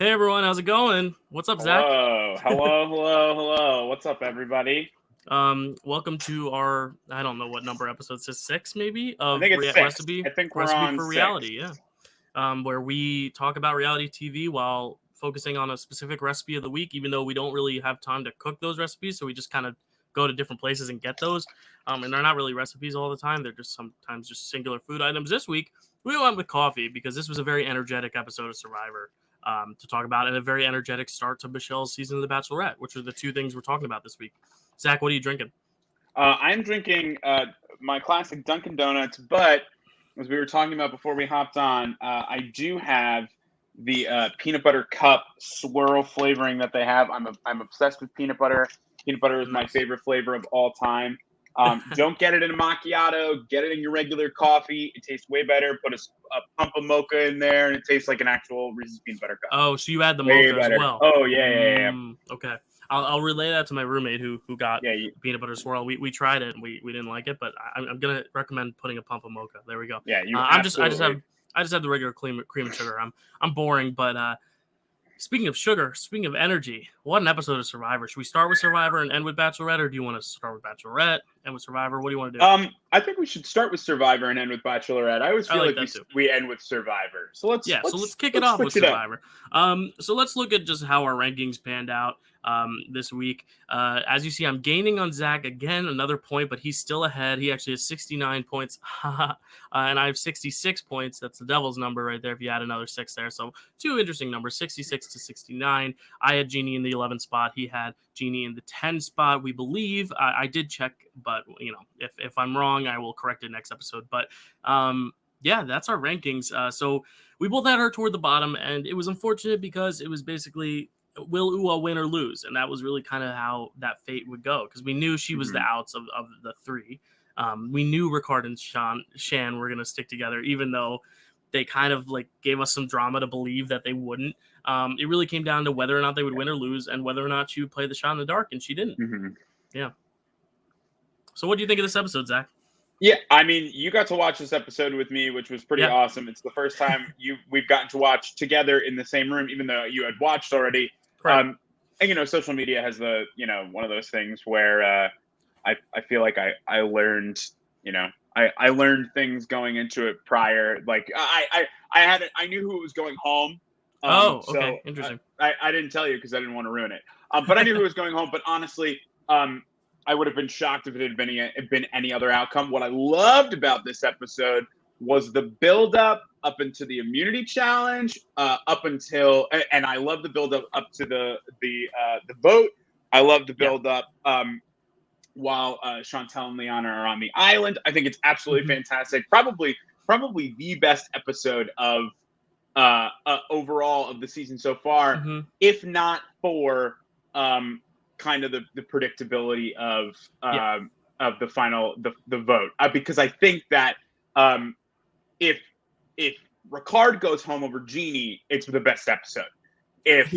Hey everyone, how's it going? What's up, Zach? Hello. What's up, everybody? Welcome to our I don't know what number episode, it says 6 maybe I of think it's six. recipe I think we're recipe on for six. reality, yeah. Where we talk about reality TV while focusing on a specific recipe of the week, even though we don't really have time to cook those recipes, so we just kind of go to different places and get those. And they're not really recipes all the time; they're just sometimes just singular food items. This week we went with coffee because this was a very energetic episode of Survivor. To talk about, and a very energetic start to Michelle's season of The Bachelorette, which are the two things we're talking about this week. Zach, what are you drinking? I'm drinking my classic Dunkin' Donuts, but as we were talking about before we hopped on, I do have the peanut butter cup swirl flavoring that they have. I'm obsessed with peanut butter. Peanut butter is my Nice. favorite flavor of all time. Don't get it in a macchiato. Get it in your regular coffee. It tastes way better. Put a pump of mocha in there, and it tastes like an actual Reese's peanut butter cup. Oh, so you add the Way mocha as better. well. Oh yeah. Okay. I'll relay that to my roommate who got Yeah, the peanut butter swirl. We tried it and we didn't like it, but I'm gonna recommend putting a pump of mocha. There we go. yeah, you I just absolutely. have the regular cream and sugar. I'm boring, but speaking of sugar, speaking of energy, what an episode of Survivor. Should we start with Survivor and end with Bachelorette, or do you want to start with Bachelorette, end with Survivor? What do you want to do? I think we should start with Survivor and end with Bachelorette. I always I feel like like that too. we end with Survivor. So let's Kick it off with switch it up. Survivor. So let's look at just how our rankings panned out this week. As you see, I'm gaining on Zach again, another point, but he's still ahead. He actually has 69 points, and I have 66 points. That's the devil's number right there if you add another 6 there. So two interesting numbers, 66 to 69. I had Jeannie in the 11 spot. He had Jeannie in the 10 spot, we believe. I did check, but if I'm wrong, I will correct it next episode. But yeah, that's our rankings. So we both had her toward the bottom, and it was unfortunate because it was basically will Ua win or lose, and that was really kind of how that fate would go because we knew she was the outs of the three. We knew Ricard and Shan were going to stick together, even though they kind of like gave us some drama to believe that they wouldn't. It really came down to whether or not they would win or lose, and whether or not she would play the shot in the dark, and she didn't. Yeah. So what do you think of this episode, Zach? Yeah, I mean, you got to watch this episode with me, which was pretty awesome. It's the first time we've gotten to watch together in the same room, even though you had watched already. And social media has the one of those things where I feel like I learned I learned things going into it prior. Like I knew who was going home. Okay, interesting. I didn't tell you because I didn't want to ruin it. But I knew who was going home. But honestly, I would have been shocked if it had been any other outcome. What I loved about this episode was the build-up up into the immunity challenge, up until, and I love the build-up up to the vote. I love the build-up while Chantel and Liana are on the island. I think it's absolutely fantastic. Probably the best episode of overall of the season so far, if not for kind of the predictability of the final the vote, because I think that if Ricard goes home over Jeannie, it's the best episode. If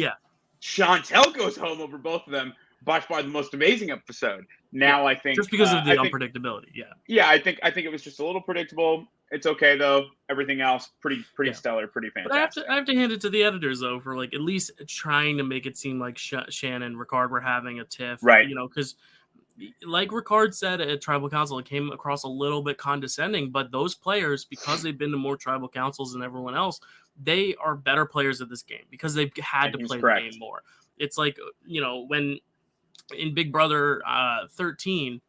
Chantel goes home over both of them, by far the most amazing episode. Now I think just because of the unpredictability. I think it was just a little predictable. It's okay though. Everything else pretty stellar, pretty fantastic. But I have to hand it to the editors though for like at least trying to make it seem like Shannon and Ricard were having a tiff, right? Because like Ricard said at Tribal Council, it came across a little bit condescending. But those players, because they've been to more Tribal Councils than everyone else, they are better players at this game because they've had to play the game more. It's like when in Big Brother 13,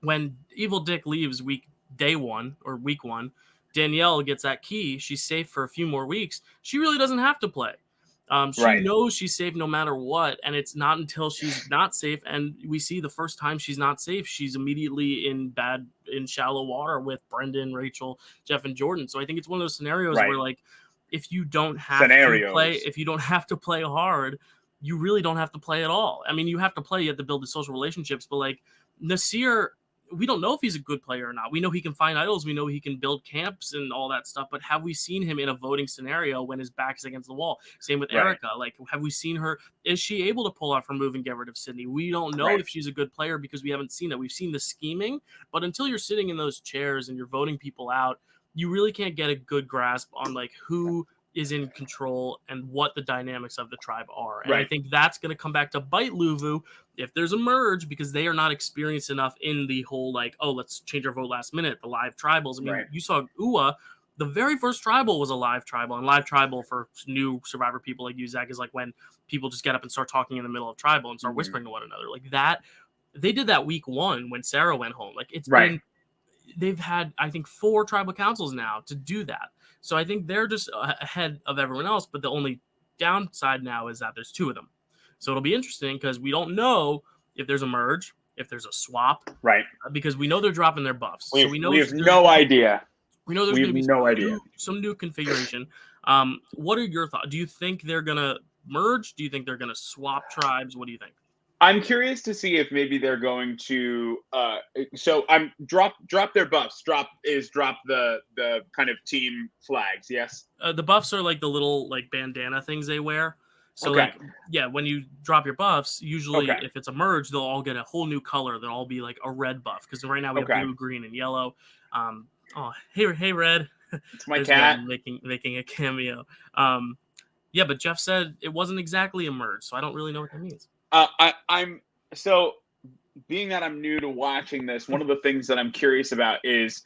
when Evil Dick leaves week 1, Danielle gets that key. She's safe for a few more weeks. She really doesn't have to play. She knows she's safe no matter what, and it's not until she's not safe, and we see the first time she's not safe, she's immediately in shallow water with Brendan, Rachel, Jeff, and Jordan. So I think it's one of those scenarios where like if you don't have to play hard, you really don't have to play at all. I mean, you have to play, you have to build the social relationships, but like Nasir, we don't know if he's a good player or not. We know he can find idols. We know he can build camps and all that stuff. But have we seen him in a voting scenario when his back is against the wall? Same with Erica. Like, have we seen her? Is she able to pull off her move and get rid of Sydney? We don't know if she's a good player because we haven't seen it. We've seen the scheming, but until you're sitting in those chairs and you're voting people out, you really can't get a good grasp on like who is in control and what the dynamics of the tribe are. And I Right. think that's going to come back to bite Luvu if there's a merge, because they are not experienced enough in the whole, like, oh, let's change our vote last minute, the live tribals. I mean, Right. you saw UA, the very first tribal was a live tribal, and live tribal for new Survivor people like you, Zach, is like when people just get up and start talking in the middle of tribal and start whispering to one another. Like that, they did that week 1 when Sarah went home. Like it's Right. been, they've had, I think, 4 tribal councils now to do that. So I think they're just ahead of everyone else. But the only downside now is that there's 2 of them. So it'll be interesting because we don't know if there's a merge, if there's a swap, Right. because we know they're dropping their buffs. So we know we have no idea. we know there's We going have to be no idea. some new configuration. What are your thoughts? Do you think they're going to merge? Do you think they're going to swap tribes? What do you think? I'm curious to see if maybe they're going to so I'm drop their buffs. Drop the kind of team flags, yes? The buffs are like the little like bandana things they wear. So Okay. like, yeah, when you drop your buffs, usually Okay. if it's a merge, they'll all get a whole new color. They'll all be like a red buff, because right now we Okay. have blue, green, and yellow. Oh, hey, Red. It's my There's cat. Red making a cameo. Yeah, but Jeff said it wasn't exactly a merge, so I don't really know what that means. I'm so, being that I'm new to watching this, one of the things that I'm curious about is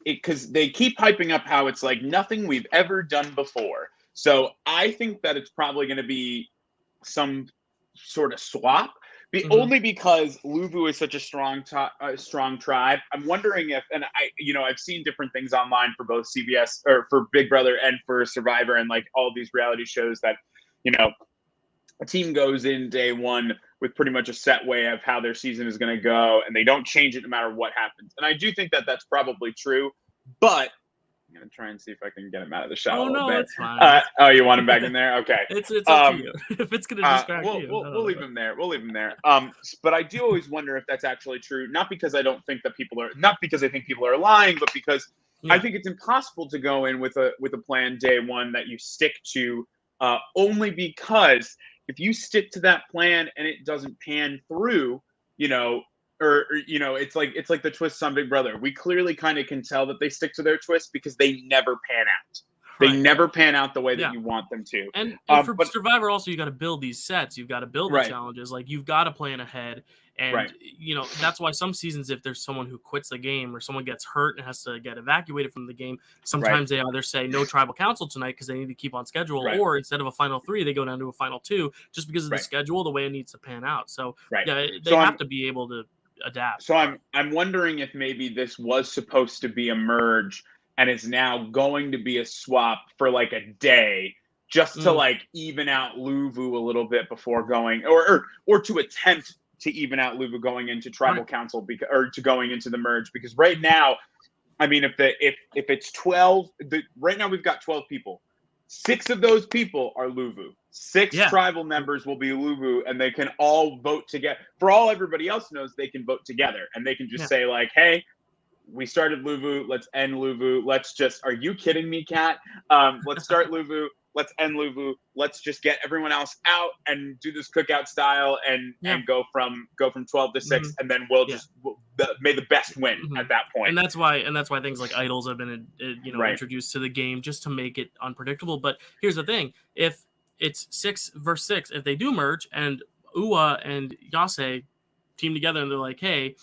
because they keep hyping up how it's like nothing we've ever done before. So I think that it's probably going to be some sort of swap, only because Luvu is such a strong tribe. I'm wondering if, and I've seen different things online for both CBS or for Big Brother and for Survivor and like all these reality shows that, a team goes in day 1 with pretty much a set way of how their season is going to go, and they don't change it no matter what happens. And I do think that that's probably true, but I'm going to try and see if I can get him out of the shot a little bit. It's fine. Oh, you want him back in there? Okay. It's up to you. If it's going to distract you. We'll leave him there. We'll leave him there. But I do always wonder if that's actually true, not because I don't think that not because I think people are lying, but because I think it's impossible to go in with a plan day 1 that you stick to, only because if you stick to that plan and it doesn't pan through, it's like the twists on Big Brother. We clearly kind of can tell that they stick to their twists because they never pan out. They never pan out the way that you want them to. And for Survivor, also, you got to build these sets. You've got to build the challenges. Like, you've got to plan ahead. And, that's why some seasons, if there's someone who quits the game or someone gets hurt and has to get evacuated from the game, sometimes they either say no tribal council tonight because they need to keep on schedule, or instead of a final 3, they go down to a final 2 just because of the schedule, the way it needs to pan out. So, they have to be able to adapt. So I'm wondering if maybe this was supposed to be a merge and is now going to be a swap for like a day, just to like even out Luvu a little bit before going, or to attempt to even out Luvu going into tribal council, or to going into the merge. Because right now, I mean, if it's 12, right now we've got 12 people. 6 of those people are Luvu. 6 tribal members will be Luvu, and they can all vote together. For all everybody else knows, they can vote together, and they can just say like, hey, we started Luvu, let's end Luvu. Are you kidding me, Kat? Let's start Luvu, let's end Luvu. Let's just get everyone else out and do this cookout style and go from 12 to 6, and then we'll just may the best win at that point. And that's why things like idols have been introduced to the game, just to make it unpredictable. But here's the thing: if it's 6 versus 6, if they do merge and Ua and Yase team together and they're like, hey,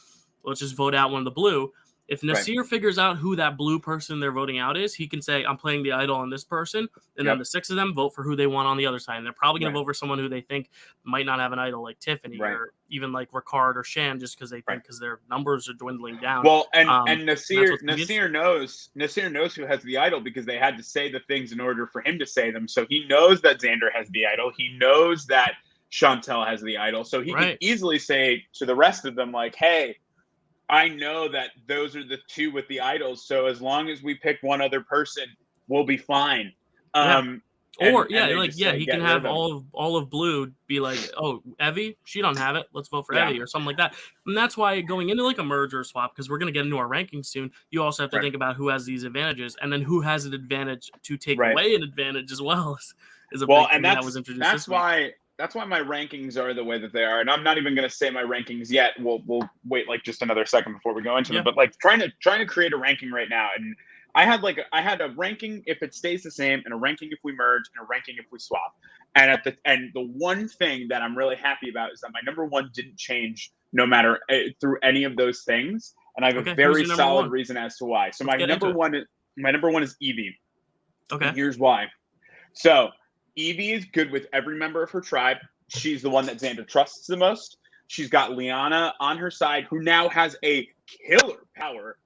let's just vote out one of the blue. If Nasir figures out who that blue person they're voting out is, he can say, I'm playing the idol on this person. And then the 6 of them vote for who they want on the other side. And they're probably going to vote for someone who they think might not have an idol, like Tiffany or even like Ricard or Shan, just because they think because their numbers are dwindling down. Well, and Nasir knows who has the idol because they had to say the things in order for him to say them. So he knows that Xander has the idol. He knows that Chantel has the idol. So he can easily say to the rest of them, like, hey, I know that those are the 2 with the idols, so as long as we pick one other person, we'll be fine. He can have all of blue be like, oh, Evie, she don't have it, let's vote for Evie or something like that. And that's why going into like a merge or a swap, because we're going to get into our rankings soon, you also have to think about who has these advantages, and then who has an advantage to take away an advantage as well. Is a big thing that was introduced. That's why my rankings are the way that they are, and I'm not even going to say my rankings yet. We'll wait like just another second before we go into them. But like trying to create a ranking right now, and I had a ranking if it stays the same, and a ranking if we merge, and a ranking if we swap. And the one thing that I'm really happy about is that my number one didn't change no matter through any of those things, and I have a Okay, who's very your number solid one? reason as to why. So Let's get into it. my number one is Evie. Okay. And here's why. So Evie is good with every member of her tribe. She's the one that Xander trusts the most. She's got Liana on her side, who now has a killer power.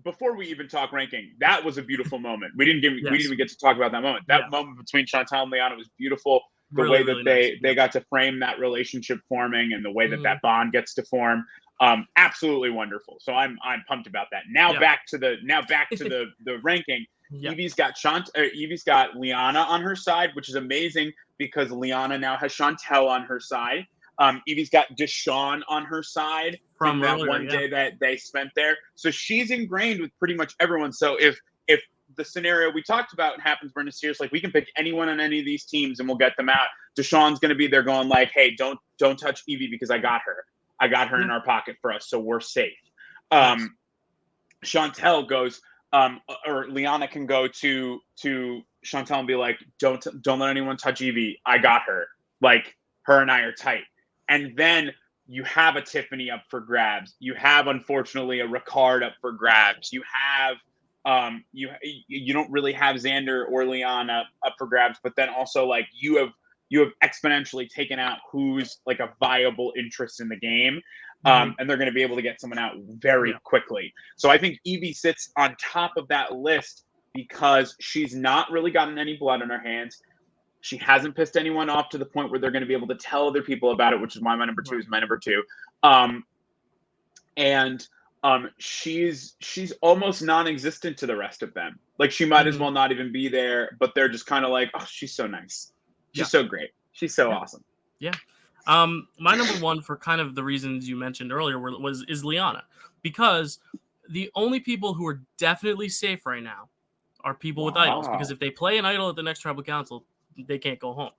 Before we even talk ranking, that was a beautiful moment. We didn't even get to talk about that moment. That moment between Chantal and Liana was beautiful. The Really, way that really they got to frame that relationship forming, and the way that bond gets to form, absolutely wonderful. So I'm pumped about that. Now back to the ranking. Evie's got Liana on her side, which is amazing because Liana now has Chantel on her side. Evie's got Deshawn on her side from that one day that they spent there. So she's ingrained with pretty much everyone. So if the scenario we talked about happens where Nasir's like, we can pick anyone on any of these teams and we'll get them out, Deshawn's going to be there going like, hey, don't touch Evie because I got her. I got her in our pocket for us, so we're safe. Chantel goes, or Liana can go to Chantel and be like, don't let anyone touch Evie. I got her. Like, her and I are tight. And then you have a Tiffany up for grabs. You have, unfortunately, a Ricard up for grabs. You have you don't really have Xander or Liana up for grabs, but then also like you have exponentially taken out who's like a viable interest in the game. And they're going to be able to get someone out very quickly. So I think Evie sits on top of that list because she's not really gotten any blood on her hands. She hasn't pissed anyone off to the point where they're going to be able to tell other people about it, which is why my number two is my number two. She's almost non-existent to the rest of them. Like, she might as well not even be there, but they're just kind of like, oh, she's so nice. She's so great. She's so awesome. Yeah. My number one, for kind of the reasons you mentioned earlier, is Liana, because the only people who are definitely safe right now are people with idols, because if they play an idol at the next tribal council, they can't go home.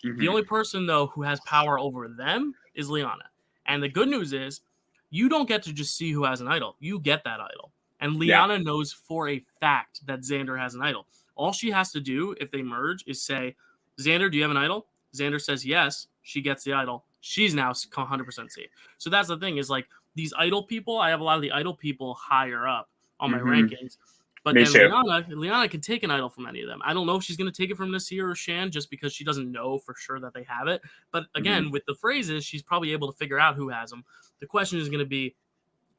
The only person, though, who has power over them is Liana. And the good news is you don't get to just see who has an idol. You get that idol. And Liana knows for a fact that Xander has an idol. All she has to do if they merge is say, Xander, do you have an idol? Xander says yes. She gets the idol. She's now 100% safe. So that's the thing, is like these idol people, I have a lot of the idol people higher up on my rankings. But then Liana can take an idol from any of them. I don't know if she's going to take it from Nasir or Shan just because she doesn't know for sure that they have it. But again, with the phrases, she's probably able to figure out who has them. The question is going to be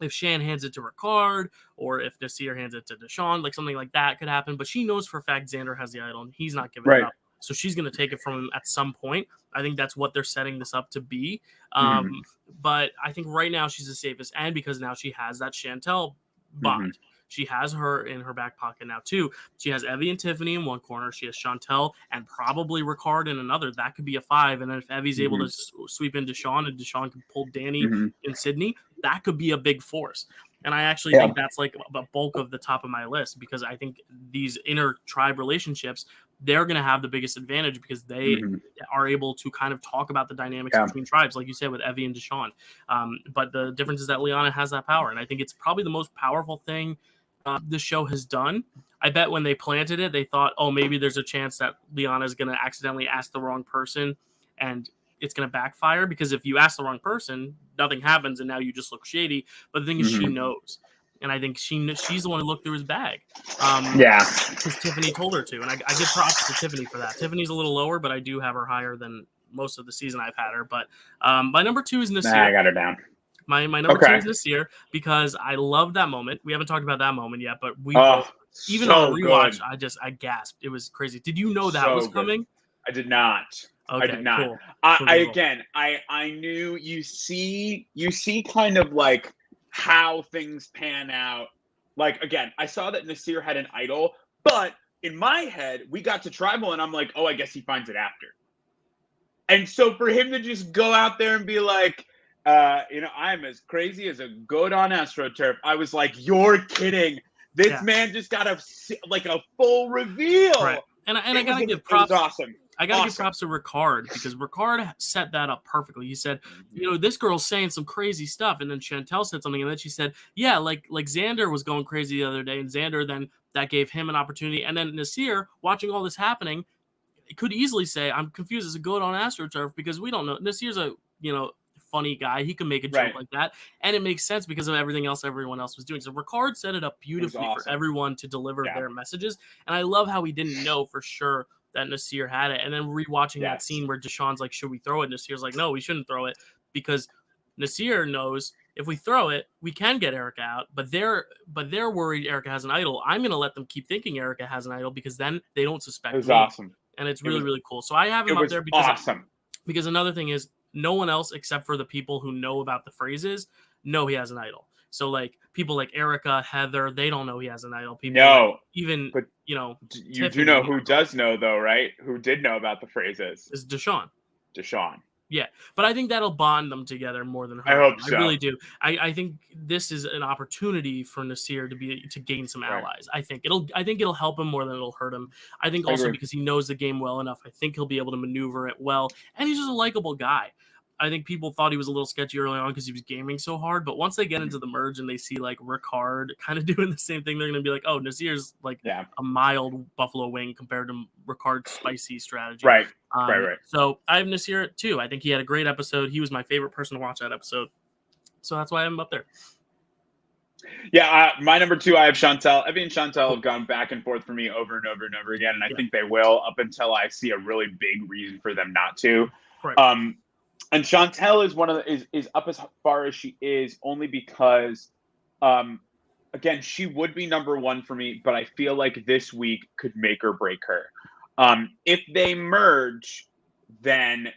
if Shan hands it to Ricard or if Nasir hands it to Deshawn, like something like that could happen. But she knows for a fact Xander has the idol and he's not giving it up. So she's going to take it from him at some point. I think that's what they're setting this up to be. But I think right now she's the safest. And because now she has that Chantel bond. She has her in her back pocket now, too. She has Evie and Tiffany in one corner. She has Chantel and probably Ricard in another. That could be a 5. And then if Evie's able to sweep in Deshawn and Deshawn can pull Danny in Sydney, that could be a big force. And I actually think that's like a bulk of the top of my list, because I think these inner tribe relationships, they're going to have the biggest advantage because they are able to kind of talk about the dynamics between tribes, like you said, with Evie and Deshawn. But the difference is that Liana has that power. And I think it's probably the most powerful thing this show has done. I bet when they planted it, they thought, oh, maybe there's a chance that Liana is going to accidentally ask the wrong person and it's going to backfire, because if you ask the wrong person, nothing happens and now you just look shady. But the thing is, she knows. And I think she's the one who looked through his bag. Because Tiffany told her to. And I give props to Tiffany for that. Tiffany's a little lower, but I do have her higher than most of the season I've had her. But my number 2 is Nasir. I got her down. My number 2 is Nasir, because I love that moment. We haven't talked about that moment yet, but we even on a rewatch, I gasped. It was crazy. Did you know that was coming? I did not. Okay, I did not. Cool. I knew you see kind of like how things pan out. Like, again, I saw that Nasir had an idol, but in my head, we got to tribal and I'm like, oh, I guess he finds it after. And so for him to just go out there and be like, I'm as crazy as a goat on AstroTurf. I was like, you're kidding. This man just got a full reveal. Right. And I gotta give props. It was awesome. I got to give props to Ricard because Ricard set that up perfectly. He said, this girl's saying some crazy stuff. And then Chantel said something. And then she said, yeah, like Xander was going crazy the other day. And Xander, then that gave him an opportunity. And then Nasir, watching all this happening, could easily say, I'm confused as a goat on AstroTurf because we don't know. Nasir's a, funny guy. He can make a joke like that. And it makes sense because of everything else everyone else was doing. So Ricard set it up beautifully for everyone to deliver their messages. And I love how he didn't know for sure that Nasir had it. And then rewatching that scene where Deshaun's like, should we throw it? Nasir's like, no, we shouldn't throw it because Nasir knows if we throw it, we can get Erica out. But they're worried Erica has an idol. I'm going to let them keep thinking Erica has an idol because then they don't suspect me. It was awesome. And it's really, really cool. So I have him up there because another thing is no one else except for the people who know about the phrases know he has an idol. So like people like Erica, Heather, they don't know he has an idol. People but you Tiffany, do know who does know though, right? Who did know about the phrases? Is Deshaun. Yeah, but I think that'll bond them together more than her. I hope so. I really do. I think this is an opportunity for Nasir to gain some allies. I think it'll help him more than it'll hurt him. I think also because he knows the game well enough. I think he'll be able to maneuver it well, and he's just a likable guy. I think people thought he was a little sketchy early on because he was gaming so hard, but once they get into the merge and they see like Ricard kind of doing the same thing, they're going to be like, oh, Nasir's like a mild buffalo wing compared to Ricard's spicy strategy. Right. So I have Nasir at 2. I think he had a great episode. He was my favorite person to watch that episode. So that's why I'm up there. Yeah, my number 2, I have Chantel. Evie and Chantel have gone back and forth for me over and over and over again, and I think they will up until I see a really big reason for them not to. Right. And Chantel is up as far as she is only because, again, she would be number 1 for me, but I feel like this week could make or break her. If they merge, then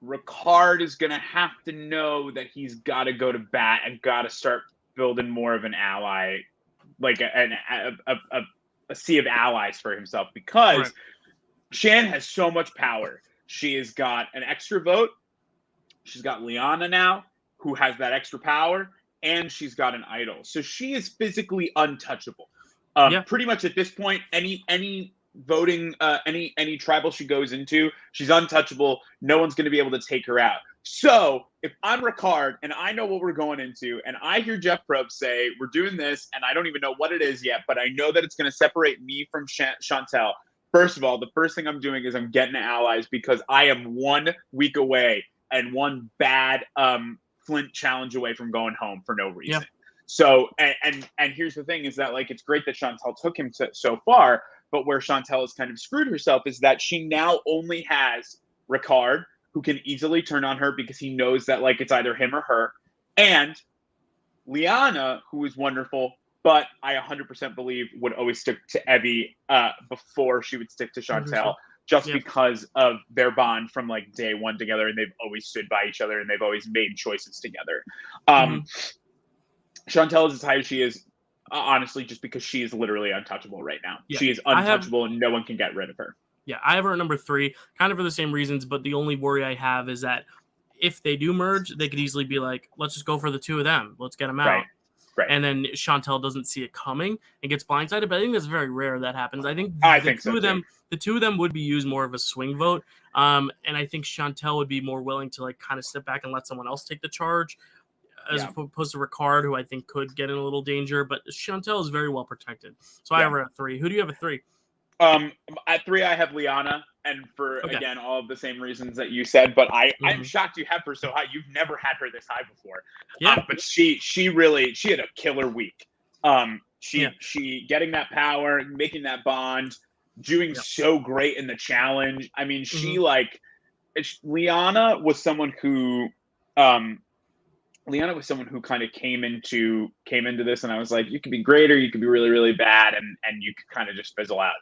Ricard is going to have to know that he's got to go to bat and got to start building more of an ally, like a sea of allies for himself, because Shan has so much power. She has got an extra vote. She's got Liana now, who has that extra power, and she's got an idol. So she is physically untouchable. Pretty much at this point, any voting, any tribal she goes into, she's untouchable. No one's going to be able to take her out. So if I'm Ricard and I know what we're going into, and I hear Jeff Probst say, we're doing this, and I don't even know what it is yet, but I know that it's going to separate me from Chantel. First of all, the first thing I'm doing is I'm getting allies because I am 1 week away and 1 bad Flint challenge away from going home for no reason. So, and here's the thing is that, like, it's great that Chantel took him so far, but where Chantel has kind of screwed herself is that she now only has Ricard, who can easily turn on her because he knows that, like, it's either him or her, and Liana, who is wonderful, but I 100% believe would always stick to Evie before she would stick to Chantel. Just because of their bond from like day 1 together, and they've always stood by each other and they've always made choices together. Chantel is as high as she is, honestly, just because she is literally untouchable right now. She is untouchable and no one can get rid of her. Yeah, I have her at number 3, kind of for the same reasons, but the only worry I have is that if they do merge, they could easily be like, let's just go for the 2 of them. Let's get them out. Right. And then Chantel doesn't see it coming and gets blindsided. But I think that's very rare that happens. I think the 2 of them would be used more of a swing vote. And I think Chantel would be more willing to like kind of step back and let someone else take the charge, as opposed to Ricard, who I think could get in a little danger. But Chantel is very well protected. So I have her at 3. Who do you have at 3? At 3, I have Liana, and for again all of the same reasons that you said. But I'm shocked you have her so high. You've never had her this high before. But she had a killer week. She getting that power, making that bond, doing so great in the challenge. I mean, Liana was someone who kind of came into this, and I was like, you could be great or you could be really, really bad, and you could kind of just fizzle out.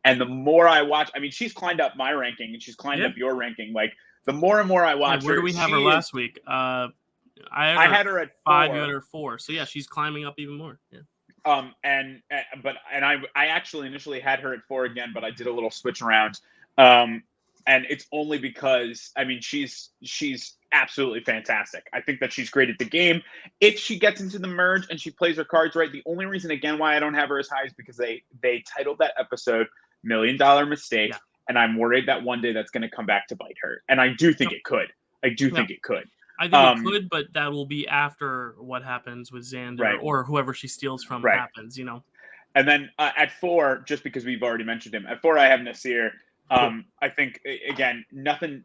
And the more I watch, I mean, she's climbed up my ranking and she's climbed up your ranking. Like, the more and more I watch her. Where do we have her last week? I had her at 5. You had her 4. So yeah, she's climbing up even more. Yeah. I actually initially had her at 4 again, but I did a little switch around. And it's only because, I mean, she's absolutely fantastic. I think that she's great at the game. If she gets into the merge and she plays her cards right, the only reason, again, why I don't have her as high is because they titled that episode $1 Million Mistake. and I'm worried that one day that's going to come back to bite her. And I do think Yep. it could. I do Yep. think it could. I think it could, but that will be after what happens with Xander Right. or whoever she steals from Right. happens, you know. And then at 4, just because we've already mentioned him, at 4 I have Nasir. Cool. I think again, nothing.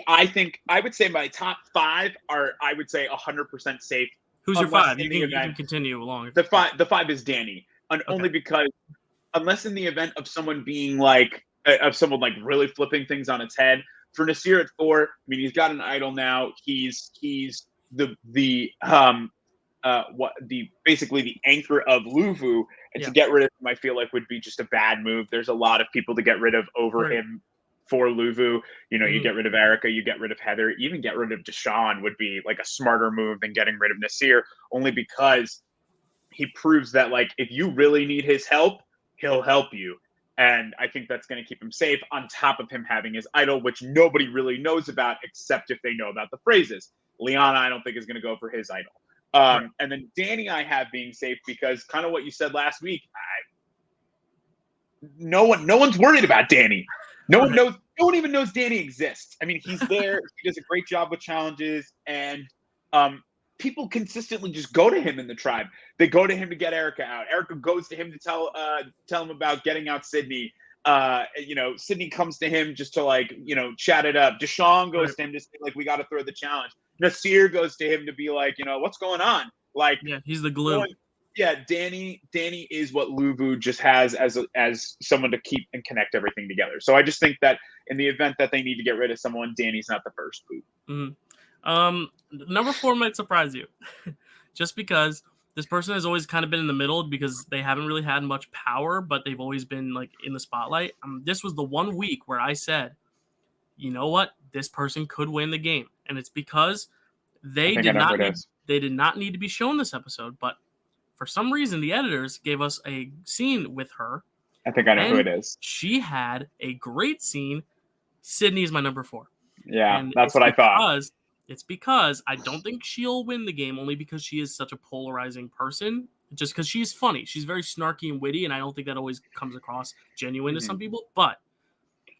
I think I would say my top 5 are, I would say, 100% safe. Who's your Unless 5? in You the can event, continue along. the 5 is Danny, and Okay. only because unless in the event of someone being like of someone like really flipping things on its head. For Nasir at 4, I mean, he's got an idol now. He's basically the anchor of Luvu, and Yeah. to get rid of him, I feel like would be just a bad move. There's a lot of people to get rid of over Right. him for Luvu. You know, you Mhm. get rid of Erica, you get rid of Heather, even get rid of Deshaun would be like a smarter move than getting rid of Nasir, only because he proves that, like, if you really need his help, he'll help you. And I think that's going to keep him safe, on top of him having his idol, which nobody really knows about except if they know about the phrases. Liana, I don't think, is going to go for his idol. Right. And then Danny, I have being safe because kind of what you said last week. No one's worried about Danny. No one knows. No one even knows Danny exists. I mean, he's there. He does a great job with challenges, and people consistently just go to him in the tribe. They go to him to get Erica out. Erica goes to him to tell him about getting out Sydney. Sydney comes to him just to, like, chat it up. Deshaun goes to him to say, like, we got to throw the challenge. Nasir goes to him to be like, what's going on? Like, yeah, he's the glue. Danny is what Luvu just has as someone to keep and connect everything together. So I just think that in the event that they need to get rid of someone, Danny's not the first boot. Number 4 might surprise you, just because this person has always kind of been in the middle because they haven't really had much power, but they've always been like in the spotlight. This was the one week where I said, you know what, this person could win the game, and it's because they did not need to be shown this episode, but for some reason the editors gave us a scene with her. I think I know who it is. She had a great scene. Sydney is my number 4. Yeah, and that's what I thought. It's because I don't think she'll win the game, only because she is such a polarizing person. Just because she's funny. She's very snarky and witty, and I don't think that always comes across genuine to some people. But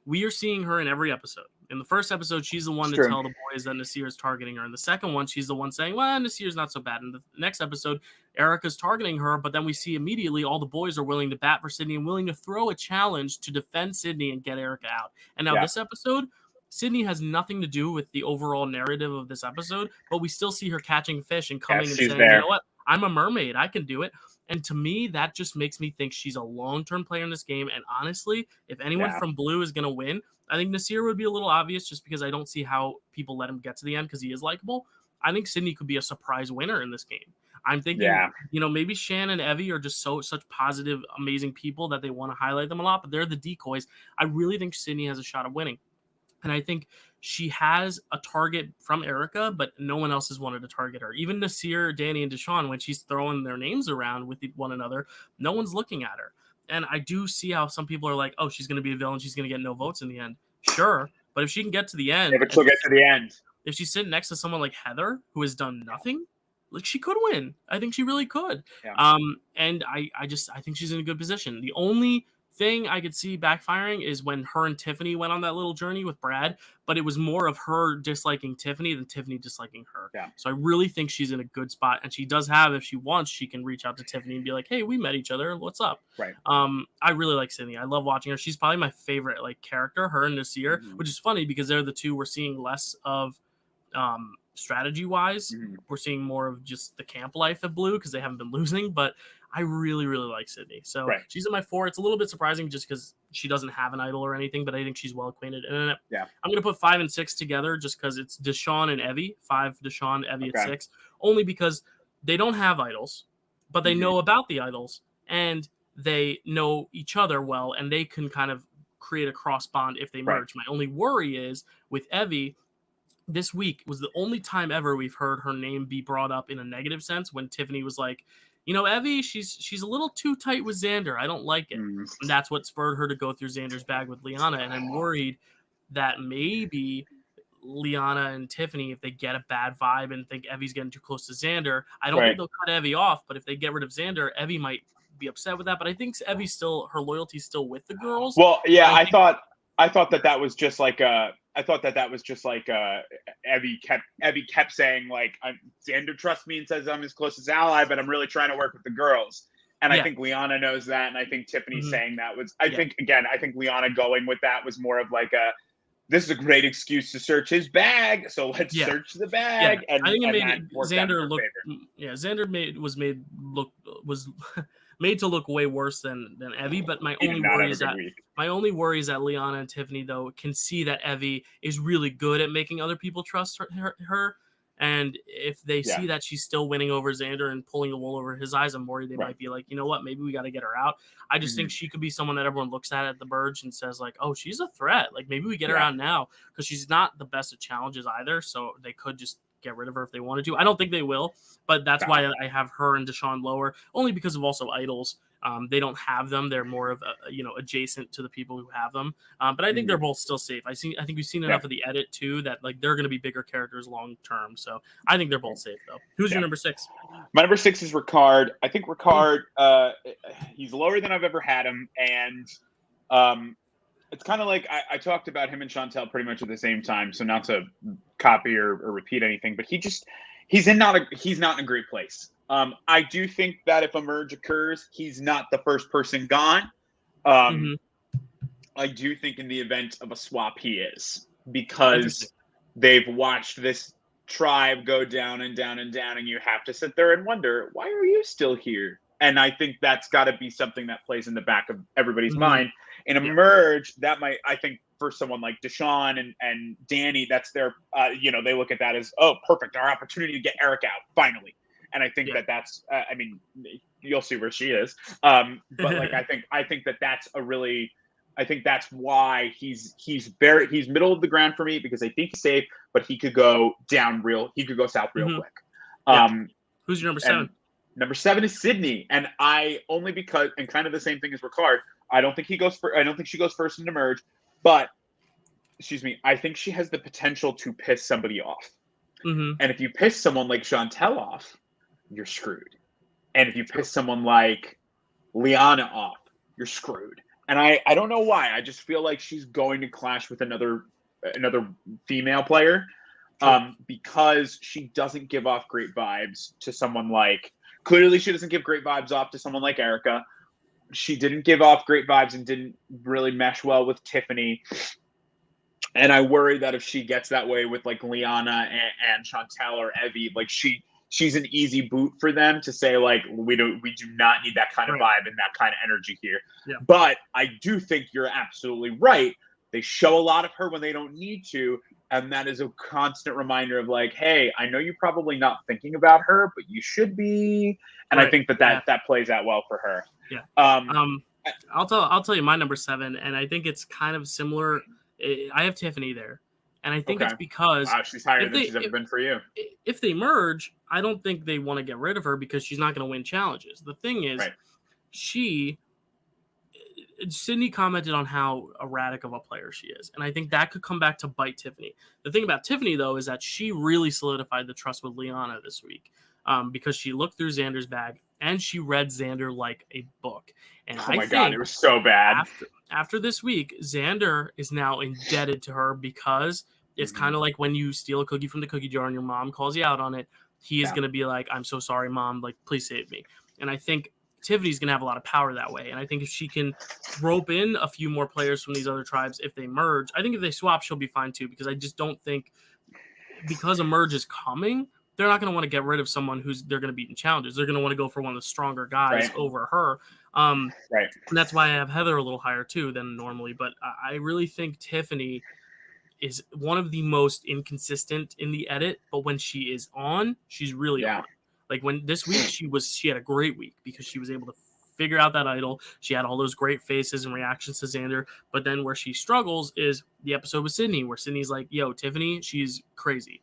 we are seeing her in every episode. In the first episode, she's the one to tell the boys that Nasir is targeting her. In the second one, she's the one saying, well, Nasir's not so bad. In the next episode, Erica's targeting her, but then we see immediately all the boys are willing to bat for Sydney and willing to throw a challenge to defend Sydney and get Erica out. And now this episode, Sydney has nothing to do with the overall narrative of this episode, but we still see her catching fish and coming and saying, you know what, I'm a mermaid, I can do it. And to me, that just makes me think she's a long-term player in this game. And honestly, if anyone from Blue is going to win, I think Nasir would be a little obvious just because I don't see how people let him get to the end because he is likable. I think Sydney could be a surprise winner in this game. I'm thinking, maybe Shan and Evie are just such positive, amazing people that they want to highlight them a lot, but they're the decoys. I really think Sydney has a shot of winning. And I think she has a target from Erica, but no one else has wanted to target her. Even Nasir, Danny, and Deshaun, when she's throwing their names around with one another, no one's looking at her. And I do see how some people are like, oh, she's going to be a villain. She's going to get no votes in the end. Sure. But if she can get to the end. But she'll get to the end. If she's sitting next to someone like Heather, who has done nothing, like, she could win. I think she really could. Yeah. And I think she's in a good position. The only thing I could see backfiring is when her and Tiffany went on that little journey with Brad, but it was more of her disliking Tiffany than Tiffany disliking her. Yeah. So I really think she's in a good spot, and she does have, if she wants, she can reach out to Tiffany and be like, hey, we met each other. What's up? Right. I really like Sydney. I love watching her. She's probably my favorite character, her and Nasir, which is funny because they're the two we're seeing less of strategy wise. We're seeing more of just the camp life at Blue because they haven't been losing, but I really, really like Sydney. So she's in my 4. It's a little bit surprising just because she doesn't have an idol or anything, but I think she's well acquainted. And I'm going to put 5 and 6 together just because it's Deshaun and Evie. 5 Deshaun, Evie at 6. Only because they don't have idols, but they know about the idols and they know each other well, and they can kind of create a cross bond if they merge. My only worry is with Evie, this week was the only time ever we've heard her name be brought up in a negative sense when Tiffany was like, Evie, she's a little too tight with Xander. I don't like it. And that's what spurred her to go through Xander's bag with Liana. And I'm worried that maybe Liana and Tiffany, if they get a bad vibe and think Evie's getting too close to Xander, I don't think they'll cut Evie off. But if they get rid of Xander, Evie might be upset with that. But I think Evie's still, her loyalty's still with the girls. Well, yeah, I think, I thought that was just like Evie kept saying like Xander trusts me and says I'm his closest ally, but I'm really trying to work with the girls. And I think Liana knows that, and I think Tiffany saying that was I think Liana going with that was more of like this is a great excuse to search his bag, so let's search the bag. Yeah, and I think it and made that worked out in Xander her look. favor. Yeah, Xander was made to look way worse than Evie. But my He only did not worry have a is good that week. Liana and Tiffany though can see that Evie is really good at making other people trust her. And if they see that she's still winning over Xander and pulling the wool over his eyes, I'm worried they might be like, you know what, maybe we got to get her out. I just think she could be someone that everyone looks at the Burge and says like, oh, she's a threat. Like maybe we get her out now, because she's not the best at challenges either. So they could just get rid of her if they wanted to. I don't think they will, but that's why I have her and Deshaun lower, only because of also idols. They don't have them. They're more of adjacent to the people who have them. But I think they're both still safe. I think we've seen enough of the edit too that like they're going to be bigger characters long term. So I think they're both safe though. Who's your number 6? My number 6 is Ricard. I think Ricard, he's lower than I've ever had him, and it's kind of like I talked about him and Chantel pretty much at the same time. So not to copy or repeat anything, but he's not in a great place. I do think that if a merge occurs, he's not the first person gone. I do think in the event of a swap, he is, because they've watched this tribe go down and down and down, and you have to sit there and wonder, why are you still here? And I think that's got to be something that plays in the back of everybody's mind. In a merge, that might, I think, for someone like Deshaun and Danny, that's their, they look at that as, oh, perfect, our opportunity to get Eric out, finally. And I think that's, I mean, you'll see where she is. But like, I think that's a really, I think that's why he's middle of the ground for me, because I think he's safe, but he could go south real quick. Who's your number 7? Number 7 is Sydney, and because kind of the same thing as Ricard. I don't think she goes first in the merge, but I think she has the potential to piss somebody off. And if you piss someone like Chantel off, you're screwed. And if you piss someone like Liana off, you're screwed. And I don't know why. I just feel like she's going to clash with another female player, because she doesn't give off great vibes to someone like. Clearly, she doesn't give great vibes off to someone like Erica. She didn't give off great vibes and didn't really mesh well with Tiffany. And I worry that if she gets that way with like Liana and Chantel or Evie, like she's an easy boot for them to say like, we do not need that kind of vibe and that kind of energy here. But I do think you're absolutely right. They show a lot of her when they don't need to, and that is a constant reminder of like, hey, I know you're probably not thinking about her, but you should be. And I think that plays out well for her. I'll tell you my number 7, and I think it's kind of similar. I have Tiffany there, and I think it's because she's higher than she's ever been for you. If they merge, I don't think they want to get rid of her because she's not going to win challenges. The thing is, Sydney commented on how erratic of a player she is, and I think that could come back to bite Tiffany. The thing about Tiffany, though, is that she really solidified the trust with Liana this week, because she looked through Xander's bag and she read Xander like a book. And oh my God, it was so bad. After this week, Xander is now indebted to her, because it's kind of like when you steal a cookie from the cookie jar and your mom calls you out on it. He is going to be like, I'm so sorry, Mom. Like, please save me. And I think Tiffany's going to have a lot of power that way. And I think if she can rope in a few more players from these other tribes, if they merge, I think if they swap, she'll be fine too, because I just don't think, because a merge is coming, they're not going to want to get rid of someone they're going to beat in challenges. They're going to want to go for one of the stronger guys over her. And that's why I have Heather a little higher too than normally. But I really think Tiffany is one of the most inconsistent in the edit. But when she is on, she's really on. Like when this week she had a great week because she was able to figure out that idol. She had all those great faces and reactions to Xander. But then where she struggles is the episode with Sydney, where Sydney's like, yo, Tiffany, she's crazy.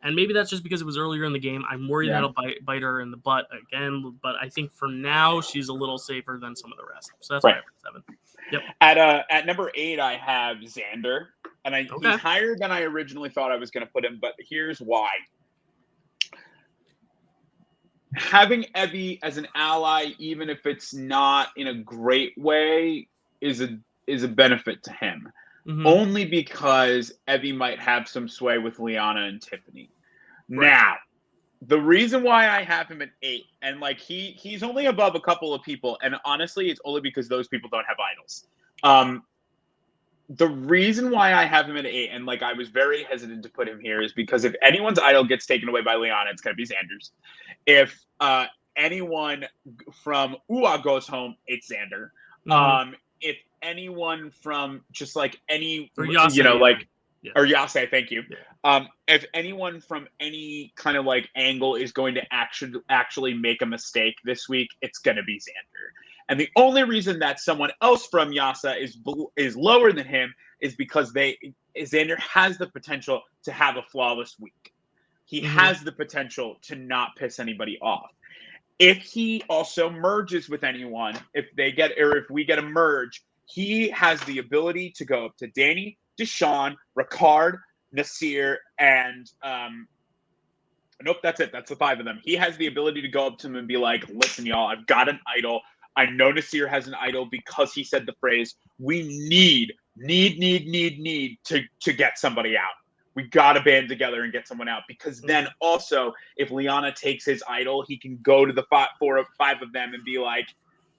And maybe that's just because it was earlier in the game. I'm worried that'll bite her in the butt again. But I think for now, she's a little safer than some of the rest. So that's why I have 7. Yep. At number 8, I have Xander. And he's higher than I originally thought I was going to put him. But here's why. having Evie as an ally, even if it's not in a great way, is a benefit to him. Hmm. Only because Evie might have some sway with Liana and Tiffany. Right. Now, the reason why I have him at 8, and like he's only above a couple of people, and honestly, it's only because those people don't have idols. The reason why I have him at 8, and like I was very hesitant to put him here, is because if anyone's idol gets taken away by Liana, it's gonna be Xander's. If anyone from UA goes home, it's Xander. Hmm. If anyone from just like any, Or Yase even. like, Yeah. or Yase, thank you. Yeah. If anyone from any kind of like angle is going to actually make a mistake this week, it's going to be Xander. And the only reason that someone else from Yasa is lower than him is because Xander has the potential to have a flawless week. He has the potential to not piss anybody off. If he also merges with anyone, if we get a merge, he has the ability to go up to Danny, Deshaun, Ricard, Nasir, and nope, that's it. That's the 5 of them. He has the ability to go up to them and be like, listen, y'all, I've got an idol. I know Nasir has an idol because he said the phrase, we need to get somebody out. We got to band together and get someone out, because then also if Liana takes his idol, he can go to the 5 of them and be like,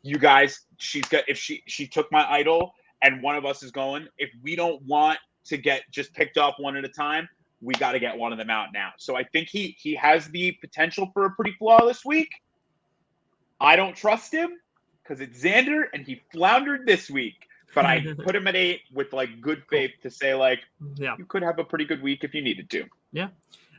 you guys, if she took my idol and one of us is going, if we don't want to get just picked off one at a time, we got to get one of them out now. So I think he has the potential for a pretty flawless week. I don't trust him because it's Xander and he floundered this week. But I put him at 8 with like good faith to say like, you could have a pretty good week if you needed to. Yeah.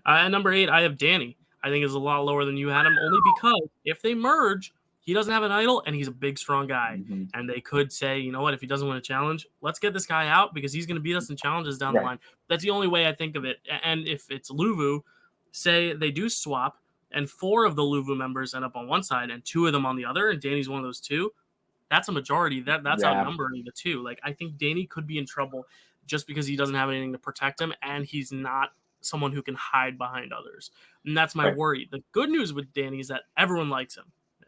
At number 8, I have Danny. I think is a lot lower than you had him, only because if they merge, he doesn't have an idol and he's a big, strong guy. Mm-hmm. And they could say, you know what, if he doesn't win a challenge, let's get this guy out because he's going to beat us in challenges down the line. That's the only way I think of it. And if it's Luvu, say they do swap and 4 of the Luvu members end up on one side and 2 of them on the other, and Danny's one of those 2, that's a majority. That's outnumbering the 2. Like, I think Danny could be in trouble just because he doesn't have anything to protect him and he's not someone who can hide behind others. And that's my worry. The good news with Danny is that everyone likes him.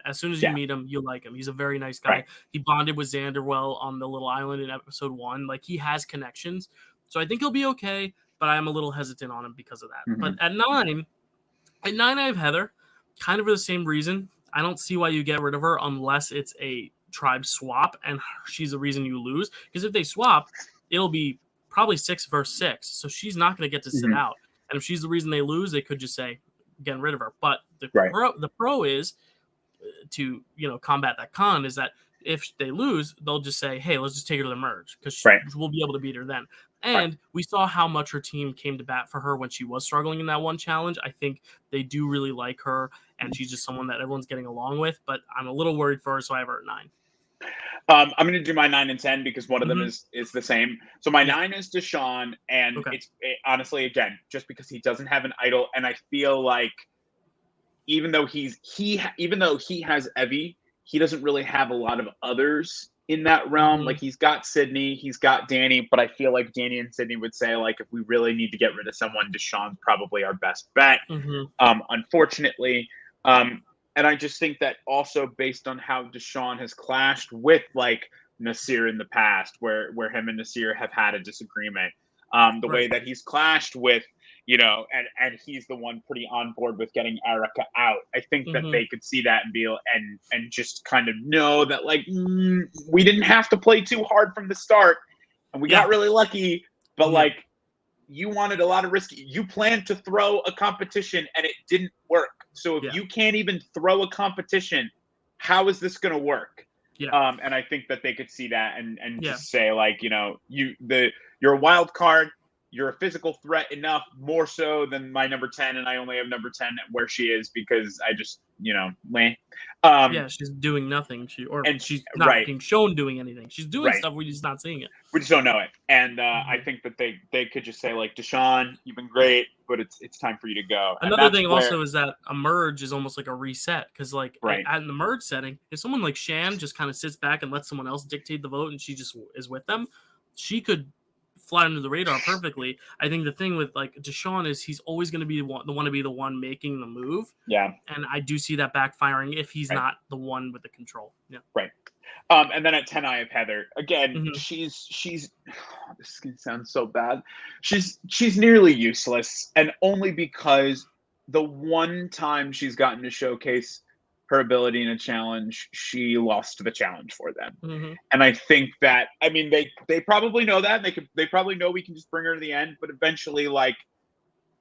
As soon as you meet him, you like him. He's a very nice guy. He bonded with Xander well on the little island in episode 1. Like, he has connections. So I think he'll be okay, but I'm a little hesitant on him because of that. But at 9, I have Heather, kind of for the same reason. I don't see why you get rid of her unless it's a tribe swap and she's the reason you lose. Because if they swap, it'll be probably 6 versus 6. So she's not going to get to sit out. And if she's the reason they lose, they could just say, getting rid of her. But the pro is to, combat that con is that if they lose, they'll just say, hey, let's just take her to the merge because we'll be able to beat her then. And we saw how much her team came to bat for her when she was struggling in that one challenge. I think they do really like her, and she's just someone that everyone's getting along with. But I'm a little worried for her, so I have her at 9. I'm going to do my 9 and 10 because one of them is the same. So my 9 is Deshaun, and honestly, again, just because he doesn't have an idol, and I feel like even though he has Evie, he doesn't really have a lot of others in that realm. Like, he's got Sydney, he's got Danny, but I feel like Danny and Sydney would say, like, if we really need to get rid of someone, Deshaun's probably our best bet. Unfortunately. And I just think that also based on how Deshaun has clashed with like Nasir in the past, where him and Nasir have had a disagreement, the way that he's clashed with, and he's the one pretty on board with getting Erica out. I think that they could see that and be and just kind of know that like we didn't have to play too hard from the start, and we got really lucky. But like, you wanted a lot of risky. You planned to throw a competition and it didn't work. So if you can't even throw a competition, how is this going to work? And I think that they could see that and just say like, you're a wild card. You're a physical threat enough, more so than my number 10, and I only have number 10 where she is because I just, she's doing nothing. She's not being shown doing anything. She's doing stuff, we're just not seeing it. We just don't know it. And I think that they could just say like, Deshaun, you've been great, but it's time for you to go. Another thing also is that a merge is almost like a reset because like in the merge setting, if someone like Shan just kind of sits back and lets someone else dictate the vote and she just is with them, she could fly under the radar perfectly. I think the thing with like Deshaun is he's always going to be the one making the move. Yeah. And I do see that backfiring if he's Right. not the one with the control. Yeah. Right. And then at 10, I have Heather. Again, Mhm. she's this is gonna sound so bad. She's nearly useless, and only because the one time she's gotten to showcase her ability in a challenge, she lost the challenge for them. Mhm. And I think that, I mean, they probably know that. They probably know we can just bring her to the end, but eventually, like,